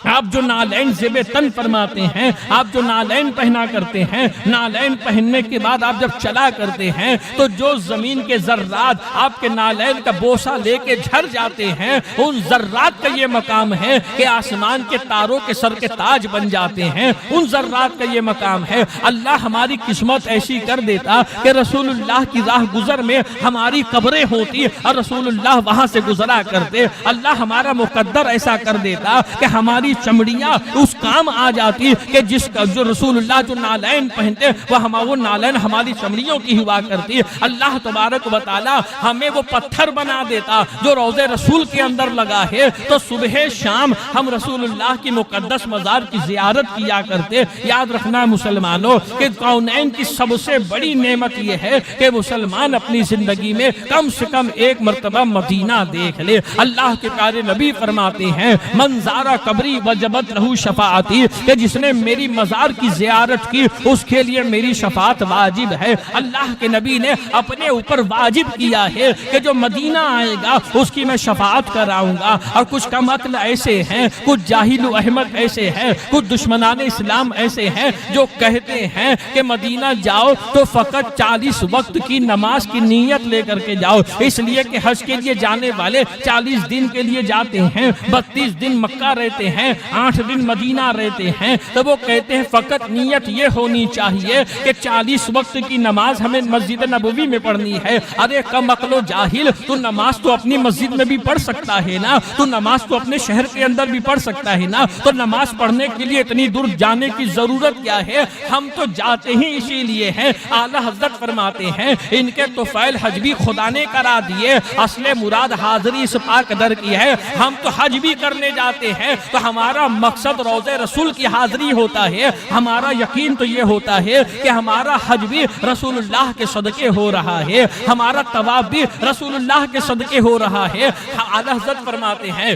آپ جو نالین زیب تن فرماتے ہیں، آپ جو نالین پہنا کرتے ہیں، نالین پہننے کے بعد آپ جب چلا کرتے ہیں تو جو زمین کے ذرات آپ کے نالین کا بوسہ لے کے جھڑ جاتے ہیں، ان ذرات کا یہ مقام ہے کہ آسمان کے تاروں کے سر کے تاج بن جاتے ہیں۔ ان ذرات کا یہ مقام ہے۔ اللہ ہماری قسمت ایسی کر دیتا کہ رسول اللہ کی راہ گزر میں ہماری قبریں ہوتی اور رسول اللہ وہاں سے گزرا کرتے، اللہ ہمارا مقدر ایسا کر دیتا کہ ہماری چمڑیاں اس کام آ جاتی کہ جس کا جو رسول اللہ جو نالین پہنتے وہ نالین ہماری چمڑیوں کی ہوا کرتی۔ اللہ تبارک و تعالی ہمیں وہ پتھر بنا دیتا جو روضے رسول کے اندر لگا ہے، تو صبح شام ہم رسول اللہ کی مقدس مزار کی زیارت کیا کرتے۔ یاد رکھنا مسلمانوں کہ کونین کی سب سے بڑی نعمت یہ ہے کہ مسلمان اپنی زندگی میں کم سے کم ایک مرتبہ مدینہ دیکھ لے۔ اللہ کے پیارے نبی فرماتے ہیں من زارا قبری وجبت لہو شفاعتی، کہ جس نے میری مزار کی زیارت کی اس کے لیے میری شفاعت واجب ہے۔ اللہ کے نبی نے اپنے اوپر واجب کیا ہے کہ جو مدینہ آئے گا اس کی میں شفاعت کراؤں گا۔ اور کچھ کم عقل ایسے ہیں، کچھ جاہل و احمق ایسے ہیں، کچھ دشمنان اسلام ایسے ہیں جو کہتے ہیں کہ مدینہ جاؤ تو فقط 40 وقت کی نماز کی نیت لے کر کے جاؤ، اس لیے کہ حج کے لیے جانے والے 40 دن کے لیے جاتے ہیں، 32 دن مکہ رہتے ہیں، 8 دن مدینہ رہتے ہیں، تو وہ کہتے ہیں فقط نیت یہ ہونی چاہیے کہ 40 وقت کی نماز ہمیں مسجد نبوی میں پڑھنی ہے۔ ارے کم عقل و جاہل، تو نماز تو اپنی مسجد میں بھی پڑھ سکتا ہے نا، تو نماز تو اپنے شہر کے اندر بھی پڑھ سکتا ہے نا، تو نماز پڑھنے کے لیے اتنی دور جانے کی ضرورت کیا ہے؟ ہم تو جاتے ہی اسی لیے ہیں۔ اعلیٰ حضرت فرماتے ہیں ان کے طفیل حج بھی خدا نے کرا دیے، اصل مراد حاضری اس پاک در کی ہے۔ ہم تو حج بھی کرنے جاتے ہیں تو ہمارا مقصد روضے رسول کی حاضری ہوتا ہے، ہمارا یقین تو یہ ہوتا ہے کہ ہمارا حج بھی رسول اللہ کے صدقے ہو رہا ہے، ہمارا طواف بھی رسول اللہ کے صدقے ہو رہا ہے۔ اعلیٰ حضرت فرماتے ہیں،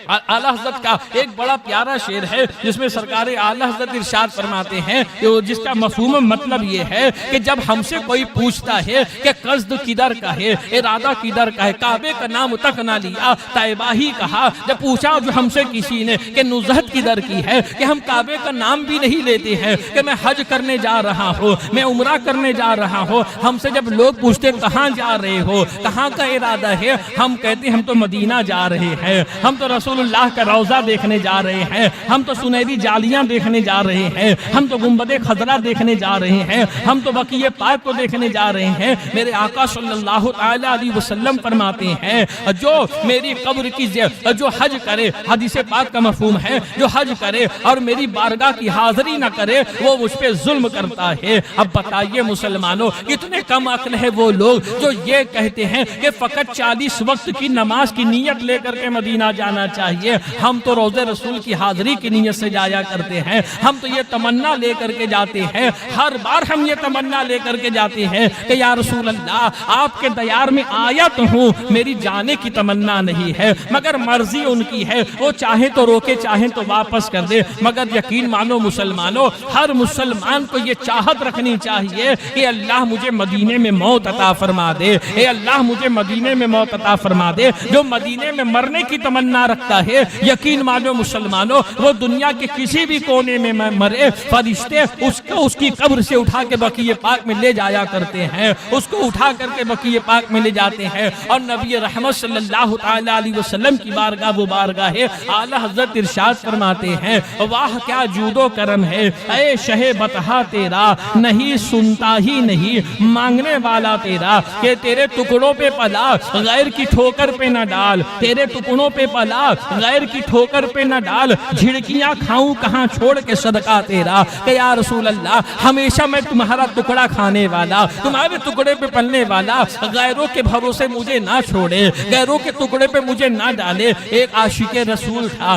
اعلیٰ حضرت کا ایک بڑا پیارا شعر ہے جس میں سرکار اعلیٰ حضرت ارشاد فرماتے ہیں جس کا مفہوم مطلب یہ ہے کہ جب ہم سے کوئی پوچھتا ہے کہ قصد کدھر کا ہے، ارادہ کدھر کا ہے، کعبے کا نام تک نہ لیا، طیبہ ہی کہا، جب پوچھا جو ہم سے کسی نے کہ نزہت کدھر کی ہے، کہ ہم کعبے کا نام بھی نہیں لیتے ہیں، کہ میں حج کرنے جا رہا ہوں، میں عمرہ کرنے جا رہا ہوں، ہم سے جب لوگ پوچھتے کہاں جا رہے ہو، کہاں کا ارادہ ہے، ہم کہتے ہیں ہم تو مدینہ جا رہے ہیں، ہم تو رسول اللہ کا روضہ دیکھنے جا رہے ہیں، ہم تو سنہری جالیاں دیکھنے جا رہے ہیں، ہم تو گنبد خضرا دیکھنے جا رہے ہیں، ہم تو بقیع پاک کو دیکھنے جا رہے ہیں۔ میرے آقا صلی اللہ تعالی علیہ وسلم فرماتے ہیں جو میری قبر کی جو حج کرے، حدیث پاک کا مفہوم ہے جو حج کرے اور میری بارگاہ کی حاضری نہ کرے وہ مجھ پہ ظلم کرتا ہے۔ اب بتائیے مسلمانوں کتنے کم عقل ہے وہ لوگ جو یہ کہتے ہیں کہ فقط 40 وقت کی نماز کی نیت لے کر کے مدینہ جانا چاہیے۔ ہم تو روضے رسول کی حاضری کی نیت سے جایا کرتے ہیں، ہم تو یہ تمنا لے کر کے جاتے ہیں، ہر بار ہم یہ تمنا لے کر کے جاتے ہیں کہ یا رسول اللہ آپ کے دیار میں آیا تو ہوں، میری جانے کی تمنا نہیں ہے، مگر مرضی ان کی ہے، وہ چاہیں تو روکے چاہیں تو واپس کر دے۔ مگر یقین مانو مسلمانوں، ہر مسلمان کو یہ چاہت رکھنی چاہیے کہ اللہ مجھے مدینے میں موت عطا فرما دے، اے اللہ مجھے مدینے میں موت عطا فرما دے۔ جو مدینے میں مرنے کی تمنا رکھتا ہے یقین مانو مسلمانوں وہ دنیا کے کسی بھی کونے میں مرے، فرشتے اس کی قبر سے اٹھا کے بقیع پاک میں لے جایا کرتے ہیں، اس کو اٹھا کر کے بقیع پاک میں لے جاتے ہیں، اور نبی رحمت صلی اللہ تعالی علیہ وسلم کی بارگاہ وہ بارگاہ ہے۔ اعلیٰ حضرت ارشاد فرماتے ہیں واہ کیا جود و کرم ہے اے شہ بطحا تیرا، نہیں سنتا ہی نہیں مانگنے والا تیرا، کہ تیرے ٹکڑوں پہ پلا غیر کی ٹھوکر پہ نہ ڈال، تیرے ٹکڑوں پہ پلا غیر کی ٹھوکر پہ نہ ڈال، جھڑکیاں کھاؤں کہاں چھوڑ کے صدقہ تیرا، کہ یا رسول اللہ ہمیشہ میں تمہارا ٹکڑا کھانے والا، تمہارے ٹکڑے پہ پلنے والا، غیروں کے بھروسے مجھے نہ چھوڑے، غیروں کے ٹکڑے پہ مجھے نہ ڈالے۔ ایک عاشق رسول تھا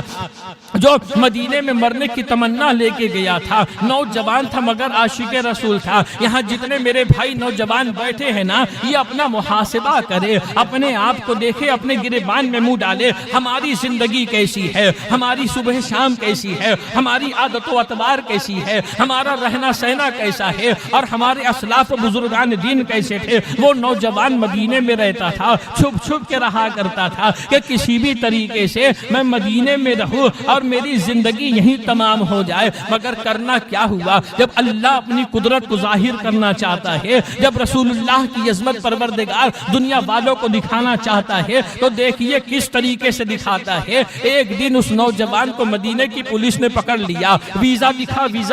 جو مدینے میں مرنے کی تمنا لے کے گیا تھا، نوجوان تھا مگر عاشق رسول تھا۔ یہاں جتنے میرے بھائی نوجوان بیٹھے ہیں نا یہ اپنا محاسبہ کرے، اپنے آپ کو دیکھے، اپنے گریبان میں منہ ڈالے، ہماری زندگی کیسی ہے، ہماری صبح شام کیسی ہے، ہماری عادت و اطوار کیسی ہے، ہمارا رہنا سہنا کیسا ہے، اور ہمارے اسلاف و بزرگان دین کیسے تھے۔ وہ نوجوان مدینے میں رہتا تھا، چھپ چھپ کے رہا کرتا تھا کہ کسی بھی طریقے سے میں مدینے میں رہوں اور میری زندگی یہیں تمام ہو جائے۔ مگر کرنا کیا ہوا، جب اللہ اپنی قدرت کو ظاہر کرنا چاہتا ہے، جب رسول اللہ کی عظمت پروردگار دنیا والوں کو دکھانا چاہتا ہے تو دیکھیے کس طریقے سے دکھاتا ہے۔ ایک دن اس نوجوان کو مدینے کی پولیس نے پکڑ لیا، ویزا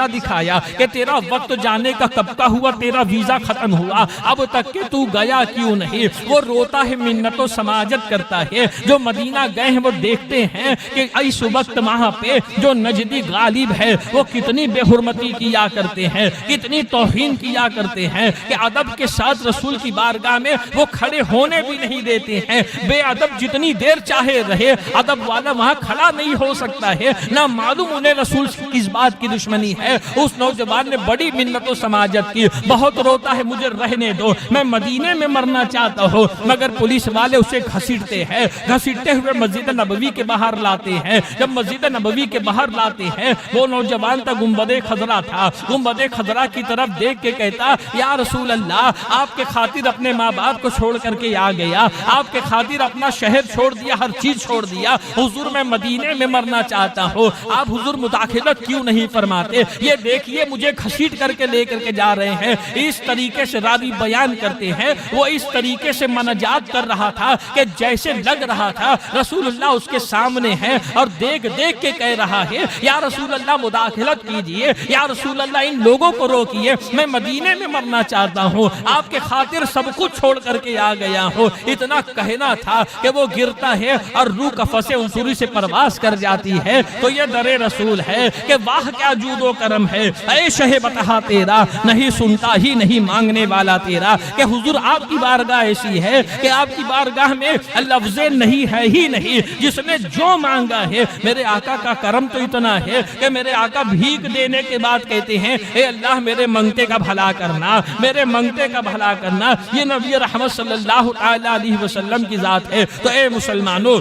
دکھایا کہ تیرا وقت جانے کا کب کا ہوا، تیرا ویزا ویزا ختم ہوا، اب تک کہ تو گیا کیوں نہیں؟ وہ روتا ہے، منت و سماجت کرتا ہے۔ جو مدینہ گئے ہیں وہ دیکھتے ہیں کہ اس وقت وہاں پہ جو نجدی غالب ہے وہ کتنی بے حرمتی کیا کرتے ہیں، کتنی توہین کیا کرتے ہیں کہ ادب کے ساتھ رسول کی بارگاہ میں وہ کھڑے ہونے بھی نہیں دیتے ہیں۔ بے ادب جتنی دیر چاہے رہے، ادب والا وہاں کھڑا نہیں ہو سکتا ہے۔ نہ معلوم انہیں رسول کس بات کی دشمنی ہے۔ اس نوجوان نے بڑی منت و سماجت کی، بہت روتا ہے، مجھے رہنے دو، میں مدینے میں مرنا چاہتا ہوں، مگر پولیس والے اسے گھسیٹتے ہیں، گھسیٹتے ہوئے مسجد نبوی کے باہر لاتے ہیں۔ جب مسجد نبوی کے باہر لاتے ہیں، وہ نوجوان تا گنبد خضرا تھا، گنبد خضرا کی طرف دیکھ کے کہتا، یا رسول اللہ، آپ کے خاطر اپنے ماں باپ کو چھوڑ کر کے آ گیا، آپ کے خاطر اپنا شہر چھوڑ دیا، ہر چیز چھوڑ دیا، حضور میں مدینے میں مرنا چاہتا ہوں، آپ حضور مداخلت کیوں نہیں فرماتے؟ یہ دیکھیے مجھے گھسیٹ کر کے لے کر کے جا رہے ہیں۔ اس طریقے سے راوی بیان کرتے ہیں، وہ اس طریقے سے مناجات کر رہا تھا کہ جیسے لگ رہا تھا رسول اللہ اس کے سامنے ہیں اور دیکھ دیکھ کے کہہ رہا ہے، یا رسول اللہ مداخلت کیجئے، یا رسول اللہ ان لوگوں کو روکیے، میں مدینے میں مرنا چاہتا ہوں، آپ کے خاطر سب کچھ چھوڑ کر کے آ گیا ہوں۔ اتنا کہنا تھا کہ وہ گرتا ہے اور روح کفس عنصری سے پرواز کر جاتی ہے۔ تو یہ در رسول ہے کہ واہ کیا جود و کرم ہے، اے شہ بتہا تیرا، نہیں سنتا ہی نہیں مانگنے والا تیرا، کہ حضور آپ کی بارگاہ ایسی ہے کہ آپ کی بارگاہ میں لفظ نہیں ہے ہی نہیں، جس نے جو مانگا ہے۔ میرے آقا کا کرم تو اتنا ہے کہ میرے آقا بھیک دینے کے بعد کہتے ہیں، اے اللہ میرے منگتے کا بھلا کرنا، میرے منگتے کا بھلا کرنا۔ یہ نبی رحمت صلی اللہ علیہ وسلم کی ذات ہے۔ تو اے مسلمانوں،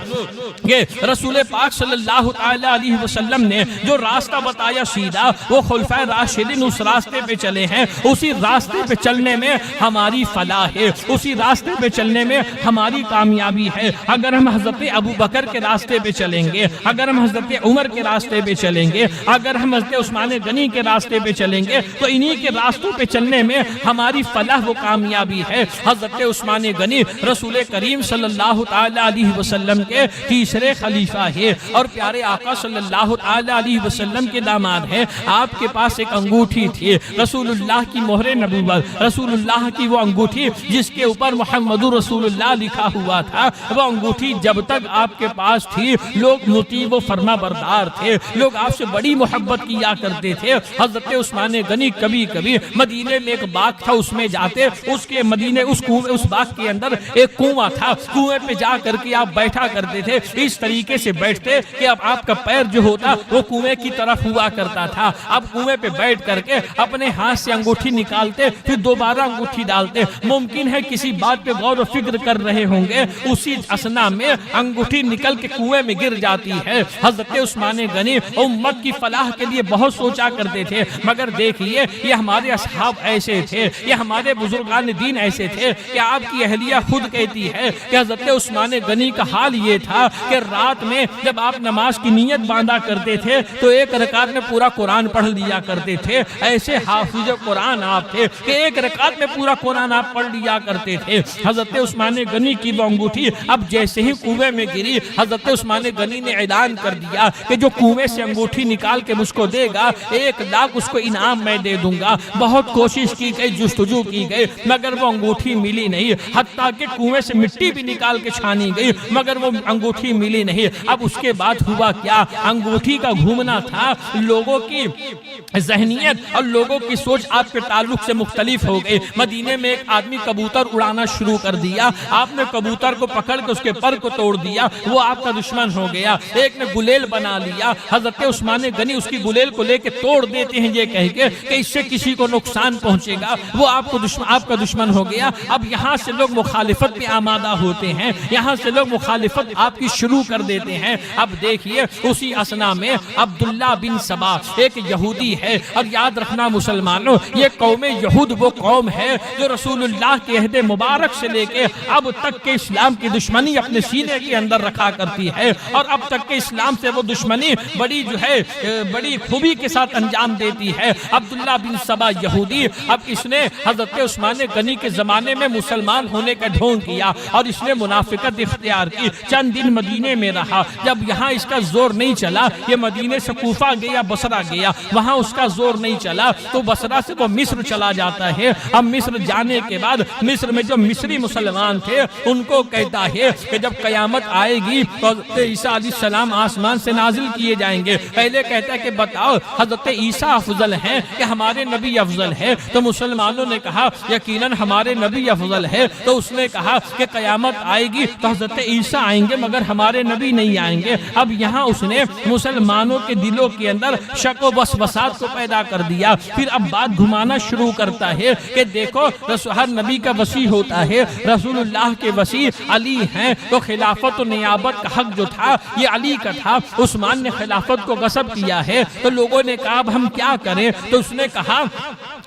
یہ رسول پاک صلی اللہ علیہ وسلم نے جو راستہ بتایا سیدھا، وہ خلفائے راشدین اس راستے پہ چلے ہیں، اسی راستے پہ چلنے میں ہماری فلاح ہے، اسی راستے پہ چلنے میں ہماری کامیابی ہے۔ اگر ہم حضرت ابو بکر کے راستے پہ چلیں گے، اگر ہم حضرت عمر کے راستے پہ چلیں گے، اگر ہم حضرت عثمان غنی کے راستے پہ چلیں گے، تو انہی کے راستوں پہ چلنے میں ہماری فلاح و کامیابی ہے۔ حضرت عثمان غنی رسول کریم صلی اللہ علیہ وسلم کے تیسرے خلیفہ ہے اور پیارے آقا صلی اللہ علیہ وسلم کے داماد ہیں۔ آپ کے پاس ایک انگوٹھی تھی، رسول اللہ کی مہر نبوت، رسول اللہ کی وہ انگوٹھی جس کے اوپر محمد رسول اللہ لکھا ہوا تھا۔ وہ انگوٹھی جب تک آپ کے پاس تھی، لوگ مطیع و فرما بردار تھے، لوگ آپ سے بڑی محبت کیا کرتے تھے۔ حضرت عثمان غنی کبھی کبھی مدینے میں ایک باغ تھا، اس میں جاتے، اس کے مدینے اس باغ کے اندر ایک کنواں تھا، کنویں پہ جا کر کے آپ بیٹھا کرتے تھے، اس طریقے سے بیٹھتے کہ اب آپ کا پیر جو ہوتا وہ کنویں کی طرف ہوا کرتا تھا۔ اب کنویں پہ بیٹھ کر کے اپنے ہاتھ سے انگوٹھی نکالتے، پھر دوبارہ انگوٹھی ڈالتے۔ ممکن ہے کسی بات پہ غور و فکر کر رہے ہوں گے، اسی اثنا میں انگوٹھی نکل کے کنویں میں گر جاتی ہے۔ حضرت عثمان غنی امت کی فلاح کے لیے بہت سوچا کرتے تھے، مگر دیکھیے یہ ہمارے اصحاب ایسے تھے، یہ ہمارے بزرگان دین ایسے تھے کہ آپ کی اہلیہ خود کہتی ہے کہ حضرت عثمان غنی کا حال یہ تھا کہ رات میں جب آپ نماز کی نیت باندھا کرتے تھے تو ایک رکعت میں پورا قرآن پڑھ لیا کرتے تھے۔ ایسے حافظ قرآن آپ تھے کہ ایک رکعت میں پورا قرآن آپ پڑھ لیا کرتے تھے۔ حضرت عثمان غنی کی وہ انگوٹھی اب جیسے ہی کنویں میں گری، حضرت عثمان غنی نے اعلان کر دیا کہ جو کنویں سے انگوٹھی نکال کے مجھ کو دے گا 1 لاکھ اس کو انعام میں دے دوں گا۔ بہت کوشش کی گئی، جستجو کی گئی، مگر وہ انگوٹھی ملی نہیں، حتیٰ کہ کنویں سے مٹی بھی نکال کے چھانی گئی، مگر وہ انگوٹھی ملی نہیں۔ اب اس کے بعد ہوا کیا؟ انگوٹھی کا گھومنا تھا، لوگوں کی ذہنیت اور لوگوں کی سوچ آپ کے تعلق سے مختلف ہو گئی۔ مدینے میں ایک آدمی کبوتر اڑانا شروع کر دیا، آپ نے کبوتر کو پکڑ کے اس کے پر کو توڑ دیا، وہ آپ کا دشمن ہو گیا۔ ایک نے گلیل بنا لیا، حضرت عثمان غنی اس کی گلیل کو لے کے توڑ دیتے ہیں یہ کہہ کے کہ اس سے کسی کو نقصان پہنچے گا، وہ آپ کا دشمن ہو گیا۔ اب یہاں سے لوگ مخالفت پہ آمادہ ہوتے ہیں، یہاں سے لوگ مخالفت آپ کی شروع کر دیتے ہیں۔ اب دیکھیے اسی اثنا میں عبداللہ بن سبا ایک یہودی ہے، اور یاد رکھنا مسلمانوں، یہ قوم یہود وہ قوم ہے جو رسول اللہ کے عہد مبارک سے لے کے اب تک کے اسلام کی دشمنی اپنے سینے کے اندر رکھا کرتی ہے، اور اب تک کے اسلام سے وہ دشمنی بڑی خوبی کے ساتھ انجام دیتی ہے۔ عبداللہ بن سبا یہودی، اب اس نے حضرت عثمان غنی کے زمانے میں مسلمان ہونے کا ڈھونگ کیا اور اس نے منافقت اختیار کی۔ چند دن مدینے میں رہا، جب یہاں اس کا زور نہیں چلا، یہ مدینے سے کوفہ گیا، بصرہ گیا، وہاں اس کا زور نہیں چلا تو بصرہ سے وہ مصر چلا جاتا جاتا ہے. اب مصر جانے کے بعد مصر میں جو مصری مسلمان تھے ان کو کہتا ہے کہ جب قیامت آئے گی تو حضرت عیسیٰ علیہ السلام آسمان سے نازل کیے جائیں گے. پہلے کہتا ہے کہ بتاؤ حضرت عیسیٰ افضل ہیں کہ ہمارے نبی افضل ہے؟ تو مسلمانوں نے کہا یقیناً ہمارے نبی افضل ہے. تو اس نے کہا کہ قیامت آئے گی تو حضرت عیسیٰ آئیں گے مگر ہمارے نبی نہیں آئیں گے. اب یہاں اس نے مسلمانوں کے دلوں کے اندر شک و وسوسات کو پیدا کر دیا. پھر اب بات گھمانا شروع کرتا ہے کہ دیکھو ہر نبی کا وصی ہوتا ہے, رسول اللہ کے وصی علی ہیں, تو خلافت و نیابت کا حق جو تھا یہ علی کا تھا. عثمان نے خلافت کو غصب کیا ہے. تو لوگوں نے کہا اب ہم کیا کریں؟ تو اس نے کہا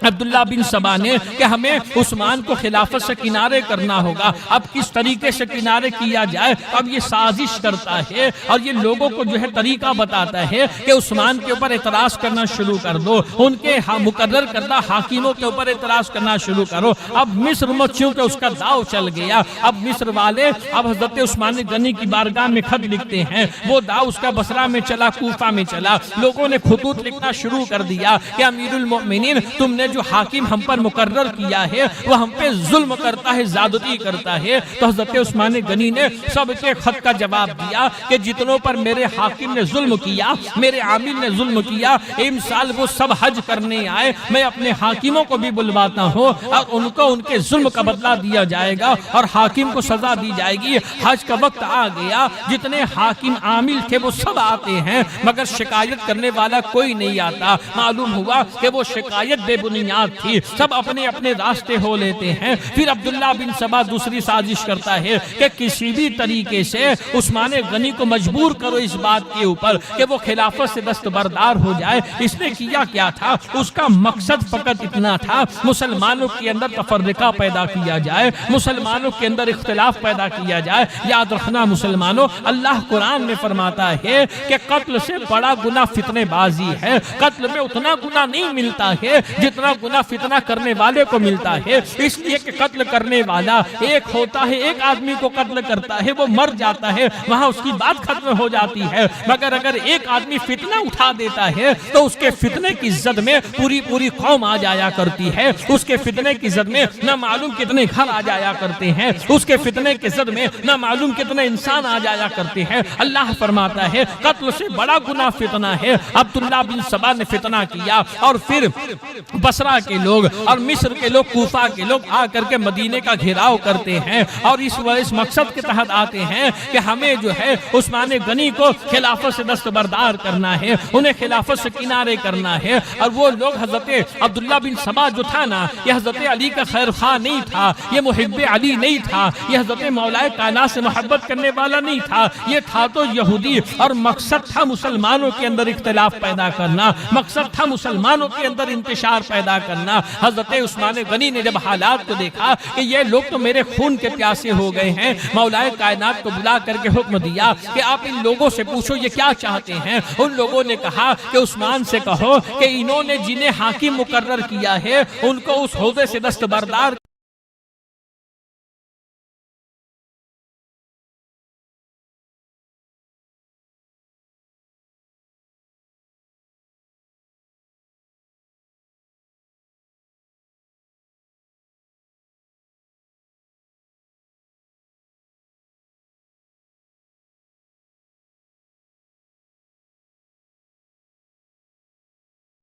عبداللہ بن سبا نے کہ ہمیں عثمان کو خلافت سے کنارے کرنا ہوگا. اب کس طریقے سے کنارے کیا جائے؟ اب یہ سازش کرتا ہے اور یہ لوگوں کو جو ہے طریقہ بتاتا ہے کہ عثمان کے اوپر اعتراض کرنا شروع کر دو, ان کے مقرر کردہ حاکموں کے اوپر اعتراض کرنا شروع کرو. اب مصر میں چونکہ اس کا داؤ چل گیا, اب مصر والے اب حضرت عثمان غنی کی بارگاہ میں خط لکھتے ہیں. وہ داؤ اس کا بصرہ میں چلا, کوفہ میں چلا. لوگوں نے خطوط لکھنا شروع کر دیا کہ امیر المؤمنین تم نے جو حاکم ہم پر مقرر کیا ہے وہ ہم پہ ظلم کرتا ہے, زیادتی کرتا ہے. تو حضرت عثمان غنی نے سب کے خط کا جواب دیا کہ جتنوں پر میرے حاکم نے ظلم کیا, میرے عامل نے ظلم کیا, امسال وہ سب حج کرنے آئے, میں اپنے حاکموں کو بھی بلواتا ہوں اور ان کو ان کے ظلم کا بدلہ دیا جائے گا اور حاکم کو سزا دی جائے گی. حج کا وقت آ گیا, جتنے حاکم عامل تھے وہ سب آتے ہیں مگر شکایت کرنے والا کوئی نہیں آتا. معلوم ہوا کہ وہ شکایت بے بنیاد تھی, سب اپنے اپنے راستے ہو لیتے ہیں. پھر عبداللہ بن سبا دوسری سازش کرتا ہے کہ کسی بھی طریقے سے عثمان غنی کو مجبور کرو اس بات کے اوپر کہ وہ خلافت سے دستبردار ہو جائے. اس نے کیا کیا تھا؟ اس کا مقصد فقط اتنا تھا مسلمانوں کے اندر تفرقہ پیدا کیا جائے, مسلمانوں کے اندر اختلاف پیدا کیا جائے. یاد رکھنا مسلمانوں, اللہ قرآن میں فرماتا ہے کہ قتل سے بڑا گناہ فتنے بازی ہے. قتل میں اتنا گناہ نہیں ملتا ہے جتنا گناہ فتنہ کرنے والے کو ملتا ہے. اس لیے کہ قتل کرنے والا ایک ہوتا ہے, ایک آدمی کو قتل کرتا ہے, وہ مر جاتا ہے, وہاں اس کی بات ختم ہو جاتی ہے. مگر اگر ایک آدمی فتنہ اٹھا دیتا ہے تو اس کے فتنے کی زد میں پوری قوم آ جایا کرتی ہے. اس کے فتنے کی زد میں نہ معلوم کتنے گھر آ جایا کرتے ہیں, اس کے فتنے کی زد میں نہ معلوم کتنے انسان آ جایا کرتے ہیں. اللہ فرماتا ہے قتل سے بڑا گناہ فتنہ ہے. عبداللہ بن سبا نے فتنہ کیا اور پھر بصرہ کے لوگ اور مصر کے لوگ, کوفہ کے لوگ آ کر کے مدینے کا گھیراؤ کرتے ہیں اور اس مقصد کے تحت آتے ہیں کہ ہمیں جو ہے عثمان غنی کو خلافت سے دستبردار کرنا ہے, انہیں خلافت سے کنارے کرنا ہے. اور وہ لوگ حضرت عبداللہ بن سبا جو تھا نا, یہ حضرت علی کا خیر خواہ نہیں تھا, یہ محب علی نہیں تھا, یہ حضرت مولا کائنات سے محبت کرنے والا نہیں تھا, یہ تھا تو یہودی. اور مقصد تھا مسلمانوں کے اندر اختلاف پیدا کرنا, مقصد تھا مسلمانوں کے اندر انتشار پیدا کرنا. حضرت عثمان غنی نے جب حالات کو دیکھا کہ یہ لوگ تو میرے خون کے پیاسے ہو گئے ہیں, مولا کائنات کو بلا کر کے حکم دیا کہ آپ ان لوگوں سے پوچھو یہ کیا چاہتے ہیں. ان لوگوں نے کہا کہ عثمان سے کہو کہ انہوں نے جنہیں حاکم مقرر کیا ہے ان کو اس عہدے سے دستبردار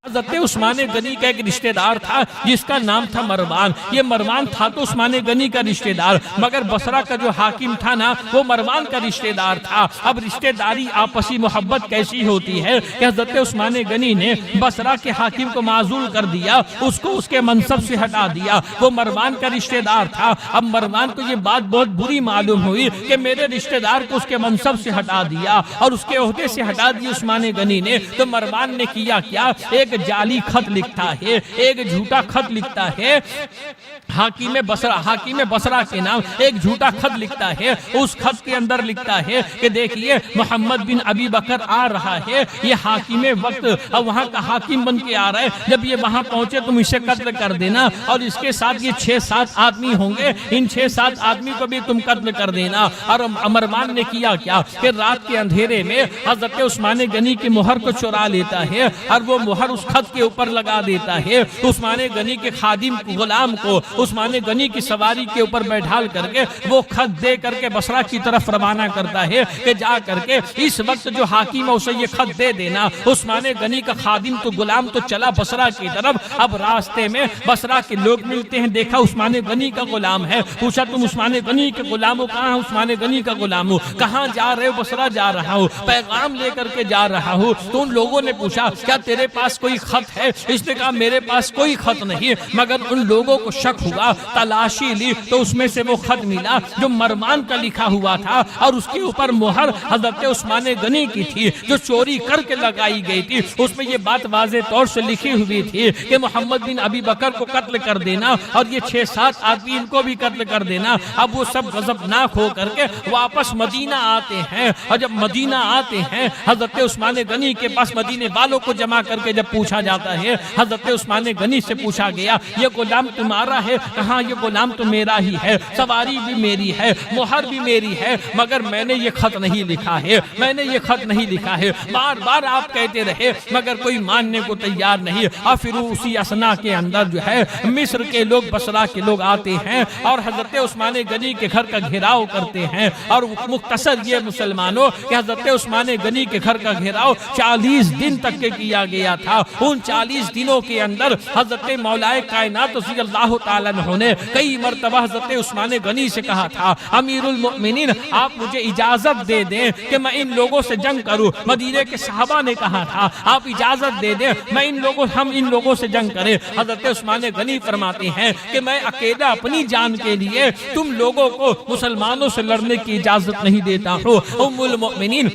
حضرت عثمان غنی کا ایک رشتہ دار تھا جس کا نام تھا مروان. یہ مروان تھا تو عثمان غنی کا رشتہ دار, مگر بصرہ کا جو حاکم تھا نا وہ مروان کا رشتہ دار تھا. اب رشتہ داری آپسی محبت کیسی ہوتی ہے کہ حضرت عثمان غنی نے بصرہ کے حاکم کو معزول کر دیا, اس کو اس کے منصب سے ہٹا دیا. وہ مروان کا رشتہ دار تھا. اب مروان کو یہ بات بہت بری معلوم ہوئی کہ میرے رشتہ دار کو اس کے منصب سے ہٹا دیا اور اس کے عہدے سے ہٹا دیا عثمان غنی نے. تو مروان نے کیا کیا, ایک جعلی خط لکھتا ہے, ایک جھوٹا خط لکھتا ہے حاکم بصرہ کے نام, ایک جھوٹا خط لکھتا ہے. اس خط کے اندر لکھتا ہے کہ دیکھیے محمد بن ابی بکر آ رہا ہے, یہ حاکم وقت اور وہاں کا حاکم بن کے آ رہا ہے, جب یہ وہاں پہنچے تم اسے قتل کر دینا اور اس کے ساتھ یہ 6-7 آدمی ہوں گے, ان 6-7 آدمی کو بھی تم قتل کر دینا. اور مروان نے کیا کیا کہ رات کے اندھیرے میں حضرت عثمان غنی کی مہر کو چرا لیتا ہے اور وہ مہر اس خط کے اوپر لگا دیتا ہے، عثمان غنی کے خادم غلام کو عثمان غنی کی سواری کے اوپر بیٹھال کر کے وہ خط دے کر کے بصرہ کی طرف روانہ کرتا ہے کہ جا کر کے اس وقت جو حاکم ہے اسے یہ خط دے دینا۔ عثمان غنی کا خادم تو غلام تو چلا بصرہ کی طرف، اب راستے میں بصرہ کے لوگ ملتے ہیں، دیکھا عثمان غنی کا غلام ہے، پوچھا تم عثمان غنی کے غلام ہو؟ کہاں عثمان غنی کا غلام ہو؟ کہاں جا رہے ہو؟ بصرہ جا رہا ہوں، پیغام لے کر کے جا رہا ہوں۔ تو ان لوگوں نے پوچھا کیا تیرے پاس کوئی خط ہے؟ اس نے کہا میرے پاس کوئی خط نہیں، مگر ان لوگوں کو شک ہوا، تلاشی لی تو اس میں سے وہ خط ملا جو مروان کا لکھا ہوا تھا اور اس کے اوپر مہر حضرت عثمان غنی کی تھی جو چوری کر کے لگائی گئی تھی۔ اس میں یہ بات واضح طور سے لکھی ہوئی تھی کہ محمد بن ابی بکر کو قتل کر دینا اور یہ 6-7 آدمی ان کو بھی قتل کر دینا۔ اب وہ سب غضبناک ہو کر کے واپس مدینہ آتے ہیں، اور جب مدینہ آتے ہیں حضرت عثمان غنی کے پاس مدینے والوں کو جمع کر کے جب پوچھا جاتا ہے، حضرت عثمان غنی سے پوچھا گیا یہ غلام تمہارا ہے؟ کہاں یہ غلام تو میرا ہی ہے، سواری بھی میری ہے، مہر بھی میری ہے، مگر میں نے یہ خط نہیں لکھا ہے، میں نے یہ خط نہیں لکھا ہے۔ بار بار آپ کہتے رہے مگر کوئی ماننے کو تیار نہیں، اور پھر اسی اسنا کے اندر جو ہے مصر کے لوگ بصرہ کے لوگ آتے ہیں اور حضرت عثمان غنی کے گھر کا گھیراؤ کرتے ہیں۔ اور مختصر یہ مسلمانوں کہ حضرت عثمان غنی کے گھر کا گھیراؤ 40 دن تک کے کیا گیا تھا۔ ان 40 دنوں کے اندر حضرت مولا کائنات رضی اللہ تعالیٰ عنہ نے کئی مرتبہ حضرت عثمان غنی سے کہا تھا امیر المؤمنین آپ مجھے اجازت دے دیں کہ میں ان لوگوں سے جنگ کروں۔ مدینے کے صحابہ نے کہا تھا آپ اجازت دے دیں میں ہم ان لوگوں سے جنگ کریں۔ حضرت عثمان غنی فرماتے ہیں کہ میں اکیلا اپنی جان کے لیے تم لوگوں کو مسلمانوں سے لڑنے کی اجازت نہیں دیتا ہوں۔ ام المؤمنین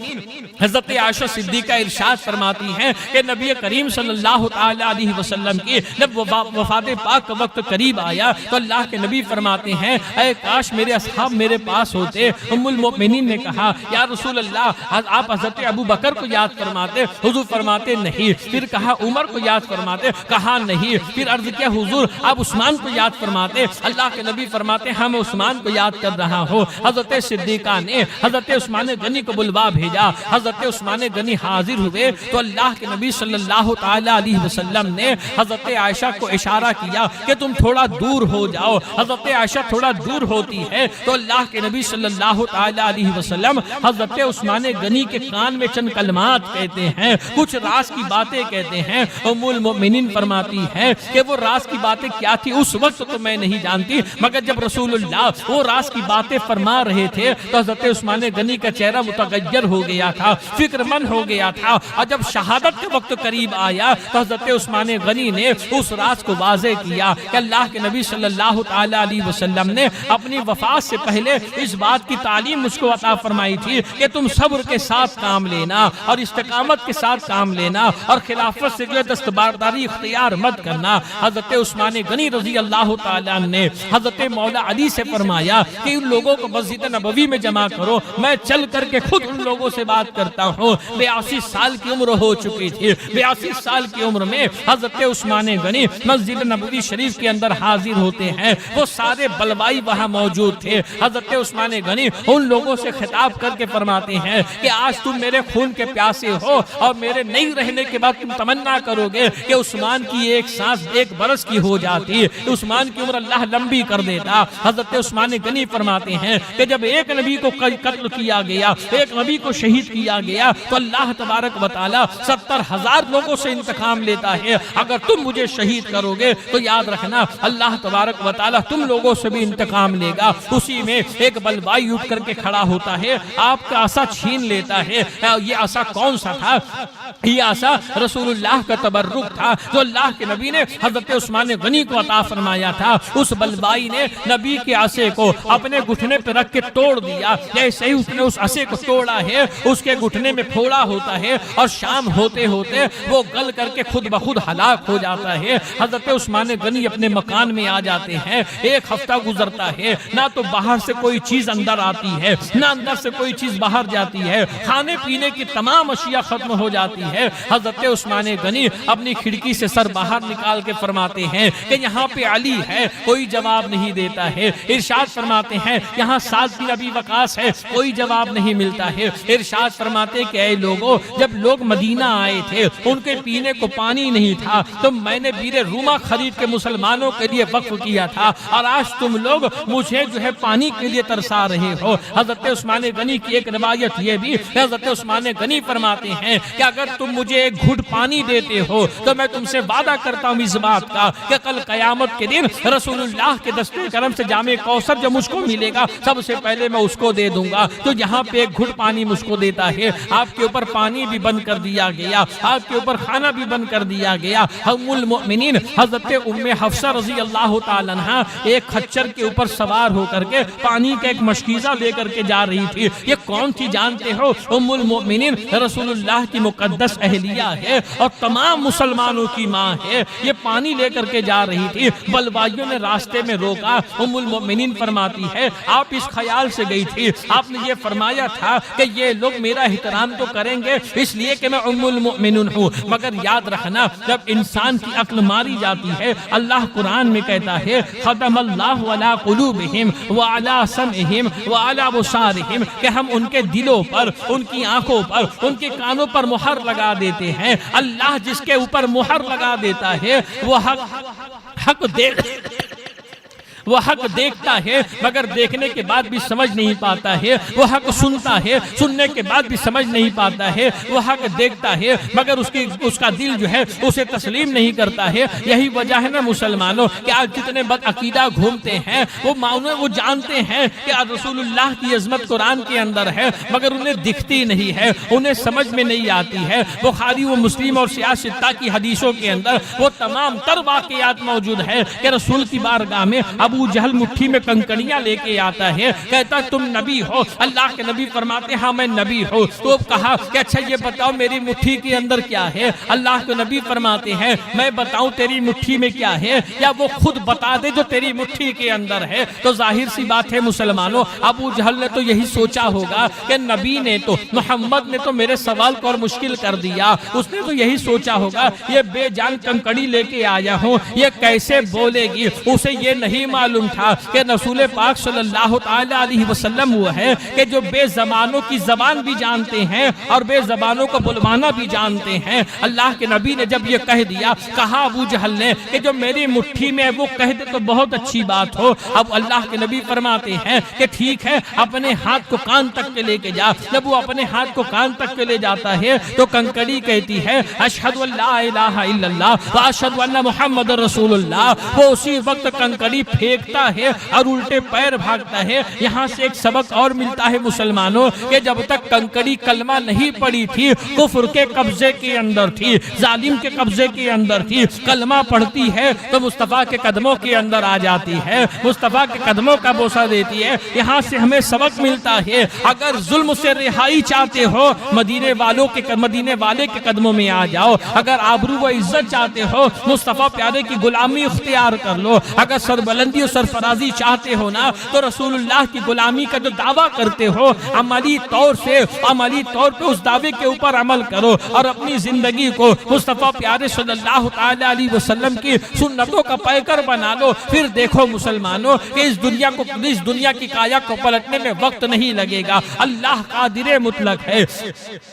حضرت عائشہ صدیقہ ارشاد فرماتی ہیں کہ نبی کریم صلی اللہ علیہ وسلم کی جب وفات پاک کا وقت قریب آیا تو اللہ کے نبی فرماتے ہیں اے کاش میرے اصحاب میرے پاس ہوتے۔ ام المؤمنین نے کہا یا رسول اللہ آپ حضرت ابو بکر کو یاد فرماتے؟ حضور فرماتے نہیں۔ پھر کہا عمر کو یاد فرماتے؟ کہا نہیں۔ پھر عرض کیا حضور آپ عثمان کو یاد فرماتے؟ اللہ کے نبی فرماتے ہم عثمان کو یاد کر رہا ہوں۔ حضرت صدیقہ نے حضرت عثمان غنی کو بلوا بھیجا، حضرت عثمان غنی حاضر ہوئے تو اللہ کے نبی صلی اللہ تعالی علیہ وسلم نے حضرت عائشہ کو اشارہ کیا کہ تم تھوڑا دور ہو جاؤ۔ حضرت عائشہ تھوڑا دور ہوتی ہے تو اللہ کے نبی صلی اللہ تعالی علیہ وسلم حضرت عثمان غنی کے کان میں چند کلمات کہتے ہیں، کچھ راز کی باتیں کہتے ہیں۔ ام المؤمنین فرماتی ہے کہ وہ راز کی باتیں کیا تھی اس وقت تو میں نہیں جانتی، مگر جب رسول اللہ وہ راز کی باتیں فرما رہے تھے تو حضرت عثمان غنی کا چہرہ متغیر ہو گیا تھا، فکر مند ہو گیا تھا، اور جب شہادت کے وقت قریب آیا تو حضرت عثمان غنی نے اس راز کو واضح کیا کہ اللہ کے نبی صلی اللہ تعالی علیہ وسلم نے اپنی وفات سے پہلے اس بات کی تعلیم مجھ کو عطا فرمائی تھی کہ تم صبر کے ساتھ کام لینا اور استقامت کے ساتھ کام لینا اور خلافت سے جو دستبرداری اختیار مت کرنا۔ حضرت عثمان غنی رضی اللہ تعالیٰ عنہ نے حضرت مولا علی سے فرمایا کہ ان لوگوں کو مسجد نبوی میں جمع کرو، میں چل کر کے خود ان لوگوں سے بات کرتا ہوں۔ 82 سال کی عمر ہو چکی تھی، 82 سال کی عمر میں حضرت عثمان غنی مسجد نبوی شریف کے اندر حاضر ہوتے ہیں۔ وہ سارے بلوائی وہاں موجود تھے۔ حضرت عثمان غنی ان لوگوں سے خطاب کر کے فرماتے ہیں کہ آج تم میرے خون کے پیاسے ہو اور میرے نہیں رہنے کے بعد تم تمنا کرو گے کہ عثمان کی ایک سانس 1 برس کی ہو جاتی، عثمان کی عمر اللہ لمبی کر دیتا۔ حضرت عثمان غنی فرماتے ہیں کہ جب ایک نبی کو قتل کیا گیا، ایک نبی کو شہید کیا گیا تو اللہ تبارک و تعالی 70,000 لوگوں سے انتقام لیتا ہے۔ اگر تم مجھے شہید کرو گے تو یاد رکھنا اللہ تبارک و تعالی تم لوگوں سے بھی انتقام لے گا۔ اسی میں ایک بلوائی اٹھ کر کے کھڑا ہوتا ہے، آپ کا عصا چھین لیتا ہے۔ یہ عصا کون سا تھا؟ یہ عصا رسول اللہ کا تبرک تھا جو اللہ کے نبی نے حضرت عثمان غنی کو عطا فرمایا تھا۔ اس بلوائی نے نبی کے عصے کو اپنے گھٹنے پہ رکھ کے توڑ دیا، جیسے ہی اس نے اس عصے کو توڑا ہے اس کے گھٹنے میں پھوڑا ہوتا ہے اور شام ہوتے ہوتے وہ گل کر کے خود بخود ہلاک ہو جاتا ہے۔ حضرت عثمان غنی اپنے مکان میں آ جاتے ہیں، 1 ہفتہ گزرتا ہے، نہ تو باہر سے کوئی چیز اندر آتی ہے نہ اندر سے کوئی چیز باہر جاتی ہے، کھانے پینے کی تمام اشیاء ختم ہو جاتی ہے۔ حضرت عثمان غنی اپنی کھڑکی سے سر باہر نکال کے فرماتے ہیں کہ یہاں پہ علی ہے، کوئی جواب نہیں دیتا ہے۔ ارشاد فرماتے ہیں یہاں سعد بن ابی وقاص ہے، کوئی جواب نہیں ملتا ہے۔ ارشاد فرماتے فرماتے کہ اے لوگوں، جب لوگ مدینہ آئے تھے ان کے پینے کو پانی نہیں تھا تو میں نے بیر روما خرید کے مسلمانوں کے لیے وقف کیا تھا، اور آج تم لوگ مجھے جو ہے پانی کے لیے ترسا رہے ہو۔ حضرت عثمان غنی کی ایک روایت یہ بھی، حضرت عثمان غنی فرماتے ہیں کہ اگر تم مجھے ایک گھٹ پانی دیتے ہو تو میں تم سے وعدہ کرتا ہوں اس بات کا کہ کل قیامت کے دن رسول اللہ کے دستے کرم سے جام کوثر جو مجھ کو ملے گا سب سے پہلے میں اس کو دے دوں گا۔ تو یہاں پہ ایک گھٹ پانی مجھ کو دیتا ہے، آپ کے اوپر پانی بھی بند کر دیا گیا، آپ کے اوپر کھانا بھی بند کر دیا گیا۔ ام المؤمنین حضرت ام حفصہ رضی اللہ تعالیٰ عنہا ایک خچر کے اوپر سوار ہو کر کے پانی کا ایک مشکیزہ لے کر کے جا رہی تھی۔ یہ کون تھی جانتے ہو؟ ام المؤمنین رسول اللہ کی مقدس اہلیہ ہے اور تمام مسلمانوں کی ماں ہے۔ یہ پانی لے کر کے جا رہی تھی، بلوائیوں نے راستے میں روکا۔ ام المؤمنین فرماتی ہے آپ اس خیال سے گئی تھی، آپ نے یہ فرمایا تھا کہ یہ لوگ میرا احترام تو کریں گے اس لیے کہ میں ام المؤمنین ہوں، مگر یاد رکھنا جب انسان کی عقل ماری جاتی ہے اللہ قرآن میں کہتا ہے ختم اللہ علی قلوبہم وعلی سمعہم وعلی ابصارہم، کہ ہم ان کے دلوں پر، ان کی آنکھوں پر، ان کے کانوں پر مہر لگا دیتے ہیں۔ اللہ جس کے اوپر مہر لگا دیتا ہے وہ وہ حق دیکھتا ہے مگر دیکھنے کے بعد بھی سمجھ نہیں پاتا ہے، وہ حق سنتا ہے سننے کے بعد بھی سمجھ نہیں پاتا ہے، وہ حق دیکھتا ہے مگر اس کا دل جو ہے اسے تسلیم نہیں کرتا ہے۔ یہی وجہ ہے نا مسلمانوں کہ آج جتنے بد عقیدہ گھومتے ہیں وہ جانتے ہیں کہ رسول اللہ کی عظمت قرآن کے اندر ہے مگر انہیں دکھتی نہیں ہے، انہیں سمجھ میں نہیں آتی ہے۔ بخاری و مسلم اور سیاہ ستہ کی حدیثوں کے اندر وہ تمام تر واقعات موجود ہے کہ رسول کی بارگاہ میں ابو جہل مٹھی میں کنکڑیاں لے کے آتا ہے، کہتا تم نبی ہو؟ اللہ کے نبی فرماتے ہاں میں نبی ہوں۔ تو کہا کہ اچھا یہ بتاؤ میری مٹھی کے اندر کیا ہے؟ اللہ کے نبی فرماتے ہیں میں بتاؤں تیری مٹھی میں کیا ہے یا وہ خود بتا دے جو تیری مٹھی کے اندر ہے؟ تو ظاہر سی بات ہے مسلمانوں، ابو جہل نے تو یہی سوچا ہوگا کہ نبی نے تو محمد نے تو میرے سوال کو اور مشکل کر دیا، اس نے تو یہی سوچا ہوگا یہ بے جان کنکڑی لے کے آیا ہوں یہ کیسے بولے گی۔ اسے یہ نہیں معلوم تھا کہ رسول پاک صلی اللہ علیہ وسلم وہ ہے کہ جو بے زبانوں کی زبان بھی جانتے ہیں اور بے زبانوں کو بلوانا بھی جانتے ہیں۔ اللہ کے نبی نے جب یہ کہہ دیا، کہا ابو جہل نے کہ جو میری مٹھی میں وہ کہہ دے تو بہت اچھی بات ہو۔ اب اللہ کے نبی فرماتے ہیں کہ ٹھیک ہے اپنے ہاتھ کو کان تک کے لے کے جا۔ جب وہ اپنے ہاتھ کو کان تک کے لے جاتا ہے تو کنکڑی کہتی ہے اشہد ان لا الہ الا اللہ واشہد ان محمد رسول اللہ۔ وہ اسی وقت کنکڑی پھینکتا ہے اور الٹے پیر بھاگتا ہے۔ یہاں سے ایک سبق اور ملتا ہے مسلمانوں کہ جب تک کنکڑی کلمہ نہیں پڑی تھی، کفر کے قبضے کے اندر تھی، ظالم کے قبضے کے اندر تھی، کلمہ پڑھتی ہے تو مصطفیٰ کے قدموں کے اندر آ جاتی ہے، مصطفیٰ کے قدموں کا بوسہ دیتی ہے۔ یہاں سے ہمیں سبق ملتا ہے اگر ظلم سے رہائی چاہتے ہو مدینے والے کے قدموں میں آ جاؤ، اگر آبرو و عزت چاہتے ہو مصطفیٰ پیارے کی غلامی اختیار کر لو، اگر سربلندی اور سرفرازی چاہتے ہو نا تو رسول اللہ کی غلامی کا جو دعویٰ کرتے ہو عملی طور پہ اس دعوے کے اوپر عمل کرو اور اپنی زندگی کو مصطفیٰ پیارے صلی اللہ علیہ وسلم کی سنتوں کا پیکر بنا لو۔ پھر دیکھو مسلمانوں کہ اس دنیا کی کایا کو پلٹنے میں وقت نہیں لگے گا۔ اللہ قادر مطلق ہے،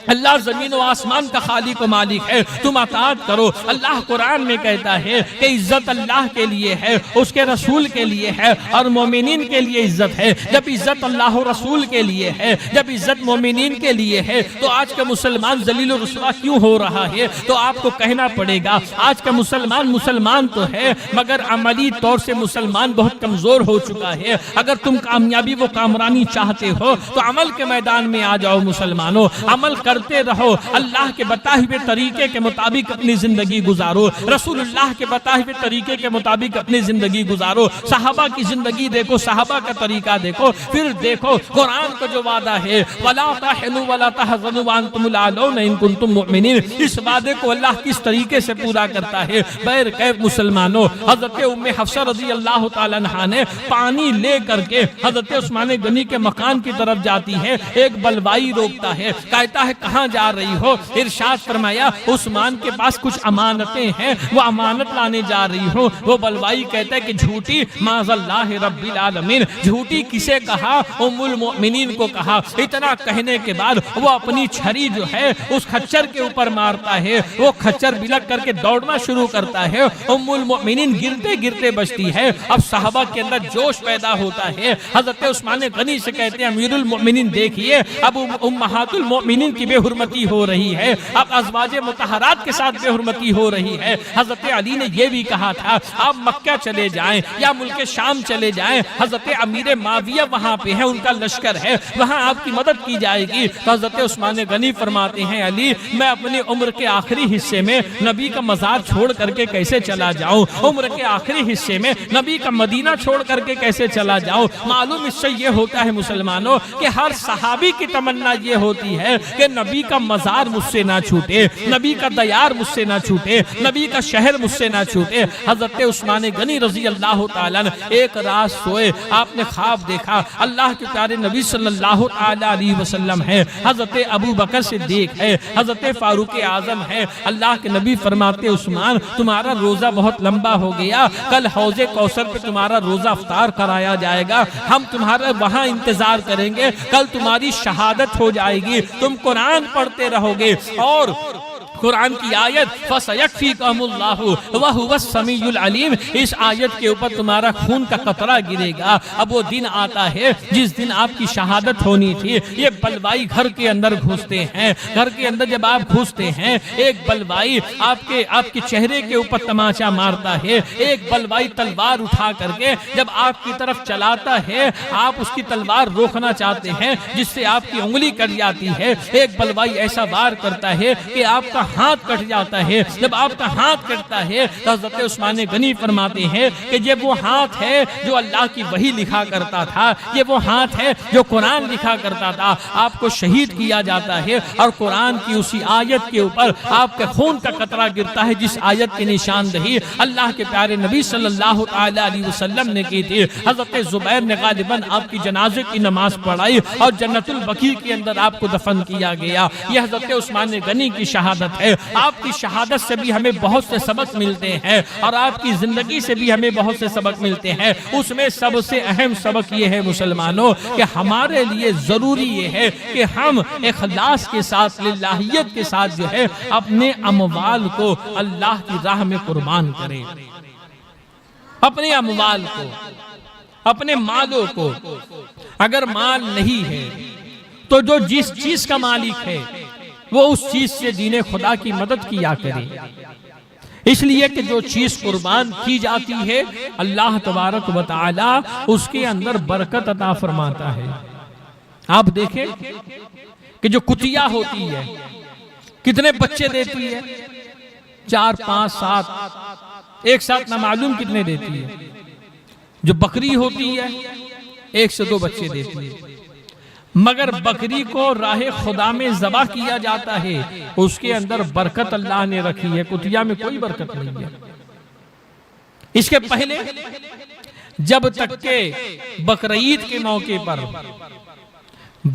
اللہ زمین و آسمان کا خالق و مالک ہے، تم اطاعت کرو۔ اللہ قرآن میں کہتا ہے کہ عزت اللہ کے لیے ہے، اس کے رسول کے لیے ہے اور مومنین کے لیے عزت ہے۔ جب عزت اللہ رسول کے لیے ہے، جب عزت مومنین کے لیے ہے تو آج کا مسلمان ذلیل و رسوا کیوں ہو رہا ہے؟ تو آپ کو کہنا پڑے گا آج کا مسلمان تو ہے مگر عملی طور سے مسلمان بہت کمزور ہو چکا ہے۔ اگر تم کامیابی و کامرانی چاہتے ہو تو عمل کے میدان میں آ جاؤ مسلمانوں، عمل کرتے رہو، اللہ کے بتائے ہوئے طریقے کے مطابق اپنی زندگی گزارو، رسول اللہ کے بتائے ہوئے طریقے کے مطابق اپنی زندگی گزارو۔ صحابہ کی زندگی دیکھو، صحابہ کا طریقہ دیکھو، پھر دیکھو قرآن کا جو وعدہ ہے وَلَا تَحِنُوا وَلَا تَحْزَنُوا وَأَنْتُمُ الْأَعْلَوْنَ إِن كُنتُم مُؤْمِنِينَ، اس وعدے کو اللہ کس طریقے سے پورا کرتا ہے؟ بہر کیف مسلمانوں، حضرت ام حفصہ رضی اللہ تعالیٰ عنہا نے پانی لے کر کے حضرت عثمان غنی کے مکان کی طرف جاتی ہے، ایک بلوائی روکتا ہے، کہتا ہے کہاں جا رہی ہو؟ ارشاد فرمایا عثمان کے پاس کچھ امانتیں ہیں، وہ امانت لانے جا رہی ہوں۔ وہ بلوائی کہتا ہے کہ جھوٹی، معاذ اللہ رب العالمین۔ جھوٹی کسے کہا؟ ام المؤمنین کو کہا۔ اتنا کہنے کے بعد وہ اپنی چھری جو ہے اس خچر کے اوپر مارتا ہے، وہ خچر بلک کر کے دوڑنا شروع کرتا ہے، ام المؤمنین گرتے گرتے بچتی ہے۔ اب صحابہ کے اندر جوش پیدا ہوتا ہے، حضرت عثمان غنی سے کہتے ہیں امیر المؤمنین دیکھیے اب امہات المؤمنین کی بے حرمتی ہو رہی ہے، اب ازواج مطہرات کے ساتھ بے حرمتی ہو رہی ہے۔ حضرت علی نے یہ بھی کہا تھا آپ مکہ چلے جائیں یا ملک شام چلے جائیں، حضرت امیر معاویہ وہاں پہ ہے، ان کا لشکر ہے، وہاں آپ کی مدد کی جائے گی۔ تو حضرت عثمان غنی فرماتے ہیں علی میں اپنی عمر کے آخری حصے میں نبی کا مزار چھوڑ کر کے کیسے چلا جاؤں، عمر کے آخری حصے میں نبی کا مدینہ چھوڑ کر کے کیسے چلا جاؤں۔ معلوم اس سے یہ ہوتا ہے مسلمانوں کہ ہر صحابی کی تمنا یہ ہوتی ہے کہ نبی کا مزار مجھ سے نہ چھوٹے، نبی کا دیار مجھ سے نہ چھوٹے، نبی کا شہر مجھ سے نہ چھوٹے۔ حضرت عثمان غنی رضی اللہ تعالیٰ عنہ ایک رات سوئے، آپ نے خواب دیکھا اللہ کے پیارے نبی صلی اللہ علیہ وسلم ہے، حضرت ابو بکر صدیق ہے، حضرت فاروق اعظم ہے۔ اللہ کے نبی فرماتے عثمان تمہارا روزہ بہت لمبا ہو گیا، کل حوض کوثر پہ تمہارا روزہ افطار کرایا جائے گا، ہم تمہارا وہاں انتظار کریں گے، کل تمہاری شہادت ہو جائے گی، تم قرآن پڑھتے رہو گے اور قرآن کی آیت فَسَيَكْفِيكَهُمُ اللَّهُ وَهُوَ السَّمِيعُ الْعَلِيمُ، اس آیت کے اوپر تمہارا خون کا قطرہ گرے گا۔ اب وہ دن آتا ہے جس دن آپ کی شہادت ہونی تھی، یہ بلوائی گھر کے اندر گھستے ہیں، گھر کے اندر جب آپ گھستے ہیں ایک بلوائی آپ کے چہرے کے اوپر تماچا مارتا ہے، ایک بلوائی تلوار اٹھا کر کے جب آپ کی طرف چلاتا ہے، آپ اس کی تلوار روکنا چاہتے ہیں جس سے آپ کی انگلی کٹ جاتی ہے، ایک بلوائی ایسا وار کرتا ہے کہ آپ کا ہاتھ کٹ جاتا ہے۔ جب آپ کا ہاتھ کٹتا ہے تو حضرت عثمان غنی فرماتے ہیں کہ یہ وہ ہاتھ ہے جو اللہ کی وحی لکھا کرتا تھا، یہ وہ ہاتھ ہے جو قرآن لکھا کرتا تھا، آپ کو شہید کیا جاتا ہے اور قرآن کی اسی آیت کے اوپر آپ کے خون کا قطرہ گرتا ہے جس آیت کی نشاندہی اللہ کے پیارے نبی صلی اللہ علیہ وسلم نے کی تھی۔ حضرت زبیر نے غالباً آپ کی جنازے کی نماز پڑھائی اور جنت البقیع کے اندر آپ کو دفن کیا گیا۔ یہ حضرت عثمان غنی کی شہادت ہے۔ آپ کی شہادت سے بھی ہمیں بہت سے سبق ملتے ہیں اور آپ کی زندگی سے بھی ہمیں بہت سے سبق ملتے ہیں۔ اس میں سب سے اہم سبق یہ ہے مسلمانوں کہ ہمارے لیے ضروری یہ ہے کہ ہم اخلاص کے ساتھ للہیت کے ساتھ جو ہے اپنے اموال کو اللہ کی راہ میں قربان کریں، اپنے اموال کو، اپنے مالوں کو۔ اگر مال نہیں ہے تو جو جس چیز کا مالک ہے وہ اس چیز سے دین خدا کی مدد کیا کرے، اس لیے کہ جو چیز قربان کی جاتی ہے اللہ تبارک و تعالی اس کے اندر برکت عطا فرماتا ہے۔ آپ دیکھیں کہ جو کتیا ہوتی ہے کتنے بچے دیتی ہے، 4 5 7 ایک ساتھ نہ معلوم کتنے دیتی ہے۔ جو بکری ہوتی ہے 1 سے 2 بچے دیتی ہے، مگر بکری کو راہ خدا میں ذبح کیا جاتا ہے، اس کے اندر برکت اللہ نے رکھی ہے، کتیا میں کوئی برکت نہیں ہے۔ اس کے پہلے جب تک کہ بقرعید کے موقع پر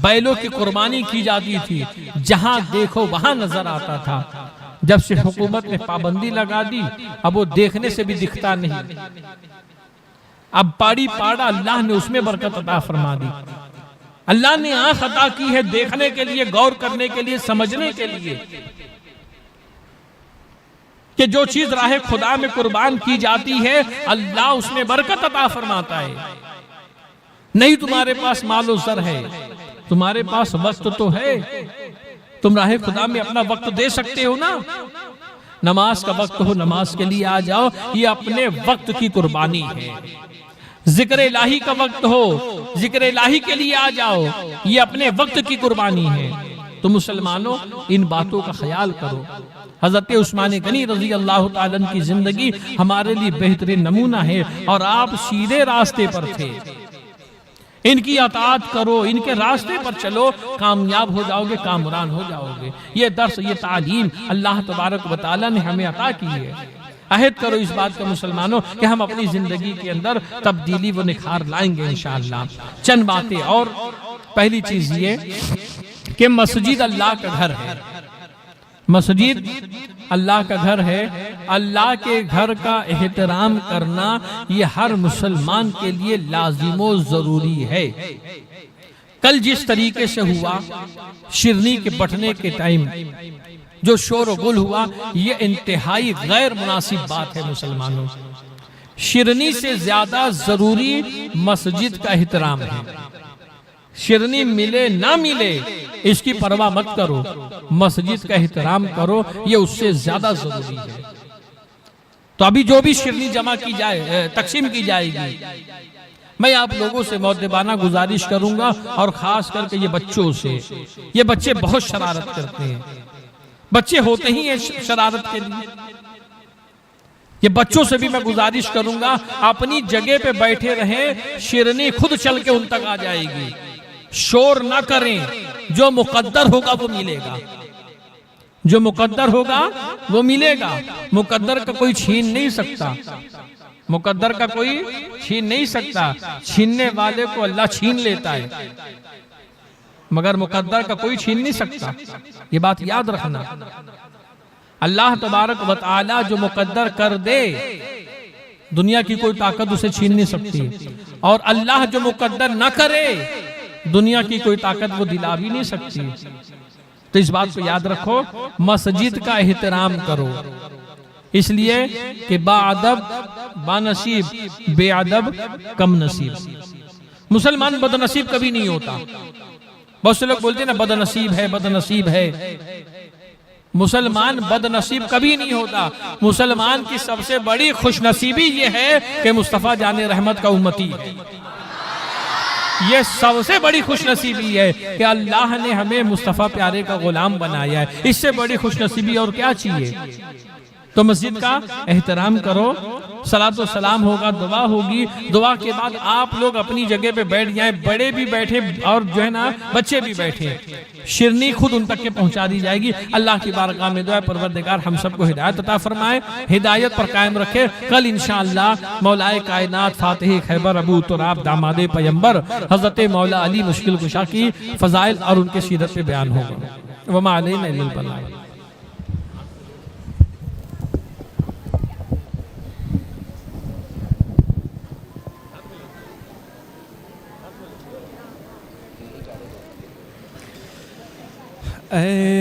بیلوں کی قربانی کی جاتی تھی، جہاں دیکھو وہاں نظر آتا تھا، جب سے حکومت نے پابندی لگا دی اب وہ دیکھنے سے بھی دکھتا نہیں۔ اب پاڑی پاڑا اللہ نے اس میں برکت عطا فرما دی۔ اللہ نے آنکھ عطا کی ہے دیکھنے کے لیے، غور کرنے کے لیے، سمجھنے کے لیے کہ جو چیز راہ خدا میں قربان کی جاتی ہے اللہ اس میں برکت عطا فرماتا ہے۔ نہیں تمہارے پاس مال و زر ہے، تمہارے پاس وقت تو ہے، تم راہ خدا میں اپنا وقت دے سکتے ہو نا۔ نماز کا وقت ہو نماز کے لیے آ جاؤ، یہ اپنے وقت کی قربانی ہے۔ ذکر الہی کا وقت ہو، ذکر الہی کے لیے آ جاؤ، یہ اپنے وقت کی قربانی ہے۔ تو مسلمانوں ان باتوں کا خیال کرو۔ حضرت عثمان غنی رضی اللہ تعالیٰ عنہ کی زندگی ہمارے لیے بہترین نمونہ ہے، اور آپ سیدھے راستے پر تھے۔ ان کی اطاعت کرو، ان کے راستے پر چلو، کامیاب ہو جاؤ گے، کامران ہو جاؤ گے۔ یہ درس، یہ تعلیم اللہ تبارک و تعالیٰ نے ہمیں عطا کی ہے۔ عہد کرو اس بات کا مسلمانوں کہ ہم اپنی زندگی کے اندر تبدیلی و نکھار لائیں گے انشاءاللہ۔ چند باتیں اور، پہلی چیز یہ کہ مسجد اللہ کا گھر ہے، مسجد اللہ کا گھر ہے، اللہ کے گھر کا احترام کرنا یہ ہر مسلمان کے لیے لازم و ضروری ہے۔ کل جس طریقے سے ہوا شرنی کے بٹنے کے ٹائم جو شور و گل ہوا، یہ انتہائی غیر مناسب بات ہے مسلمانوں۔ شرنی سے زیادہ ضروری مسجد کا احترام ہے۔ شرنی ملے نہ ملے اس کی پرواہ مت کرو، مسجد کا احترام کرو، یہ اس سے زیادہ ضروری ہے۔ تو ابھی جو بھی شرنی جمع کی جائے، تقسیم کی جائے گی، میں آپ لوگوں سے مؤدبانہ گزارش کروں گا، اور خاص کر کے یہ بچوں سے۔ یہ بچے بہت شرارت کرتے ہیں، بچے ہوتے ہی ہیں شرارت کے لیے۔ یہ بچوں سے بھی میں گزارش کروں گا اپنی جگہ پہ بیٹھے رہیں، شرنی خود چل کے ان تک آ جائے گی۔ شور نہ کریں، جو مقدر ہوگا وہ ملے گا، جو مقدر ہوگا وہ ملے گا۔ مقدر کا کوئی چھین نہیں سکتا، مقدر کا کوئی چھین نہیں سکتا، چھیننے والے کو اللہ چھین لیتا ہے، مگر مقدر کا کوئی چھین نہیں سکتا۔ یہ بات یاد رکھنا، اللہ تبارک و تعالی جو مقدر کر دے دنیا کی کوئی طاقت اسے چھین نہیں سکتی، اور اللہ جو مقدر نہ کرے دنیا کی کوئی طاقت وہ دلا بھی نہیں سکتی۔ تو اس بات کو یاد رکھو، مسجد کا احترام کرو، اس لیے کہ با ادب با نصیب، بے ادب کم نصیب۔ مسلمان بد نصیب کبھی نہیں ہوتا۔ بہت سے لوگ بولتے ہیں نا بد نصیب ہے، بد نصیب ہے۔ مسلمان بد نصیب کبھی نہیں ہوتا۔ مسلمان کی سب سے بڑی خوش نصیبی یہ ہے کہ مصطفیٰ جان رحمت کا امتی ہے۔ یہ سب سے بڑی خوش نصیبی ہے کہ اللہ نے ہمیں مصطفیٰ پیارے کا غلام بنایا ہے۔ اس سے بڑی خوش نصیبی اور کیا چاہیے؟ تو مسجد کا احترام کرو، صلاۃ و سلام ہوگا، دعا ہوگی، دعا کے بعد آپ لوگ اپنی جگہ پہ بیٹھ جائیں، بڑے بھی بیٹھے اور جو ہے نا بچے بھی بیٹھے، شرنی خود ان تک کے پہنچا دی جائے گی۔ اللہ کی بارگاہ میں دعا پروردگار ہم سب کو ہدایت عطا فرمائے، ہدایت پر قائم رکھے۔ کل انشاءاللہ مولا کائنات فاتح خیبر ابو تراب داماد پیمبر حضرت مولا علی مشکل کشا کی فضائل اور ان کے سیرت پہ بیان ہوگا۔ وما علینا الا البلاغ۔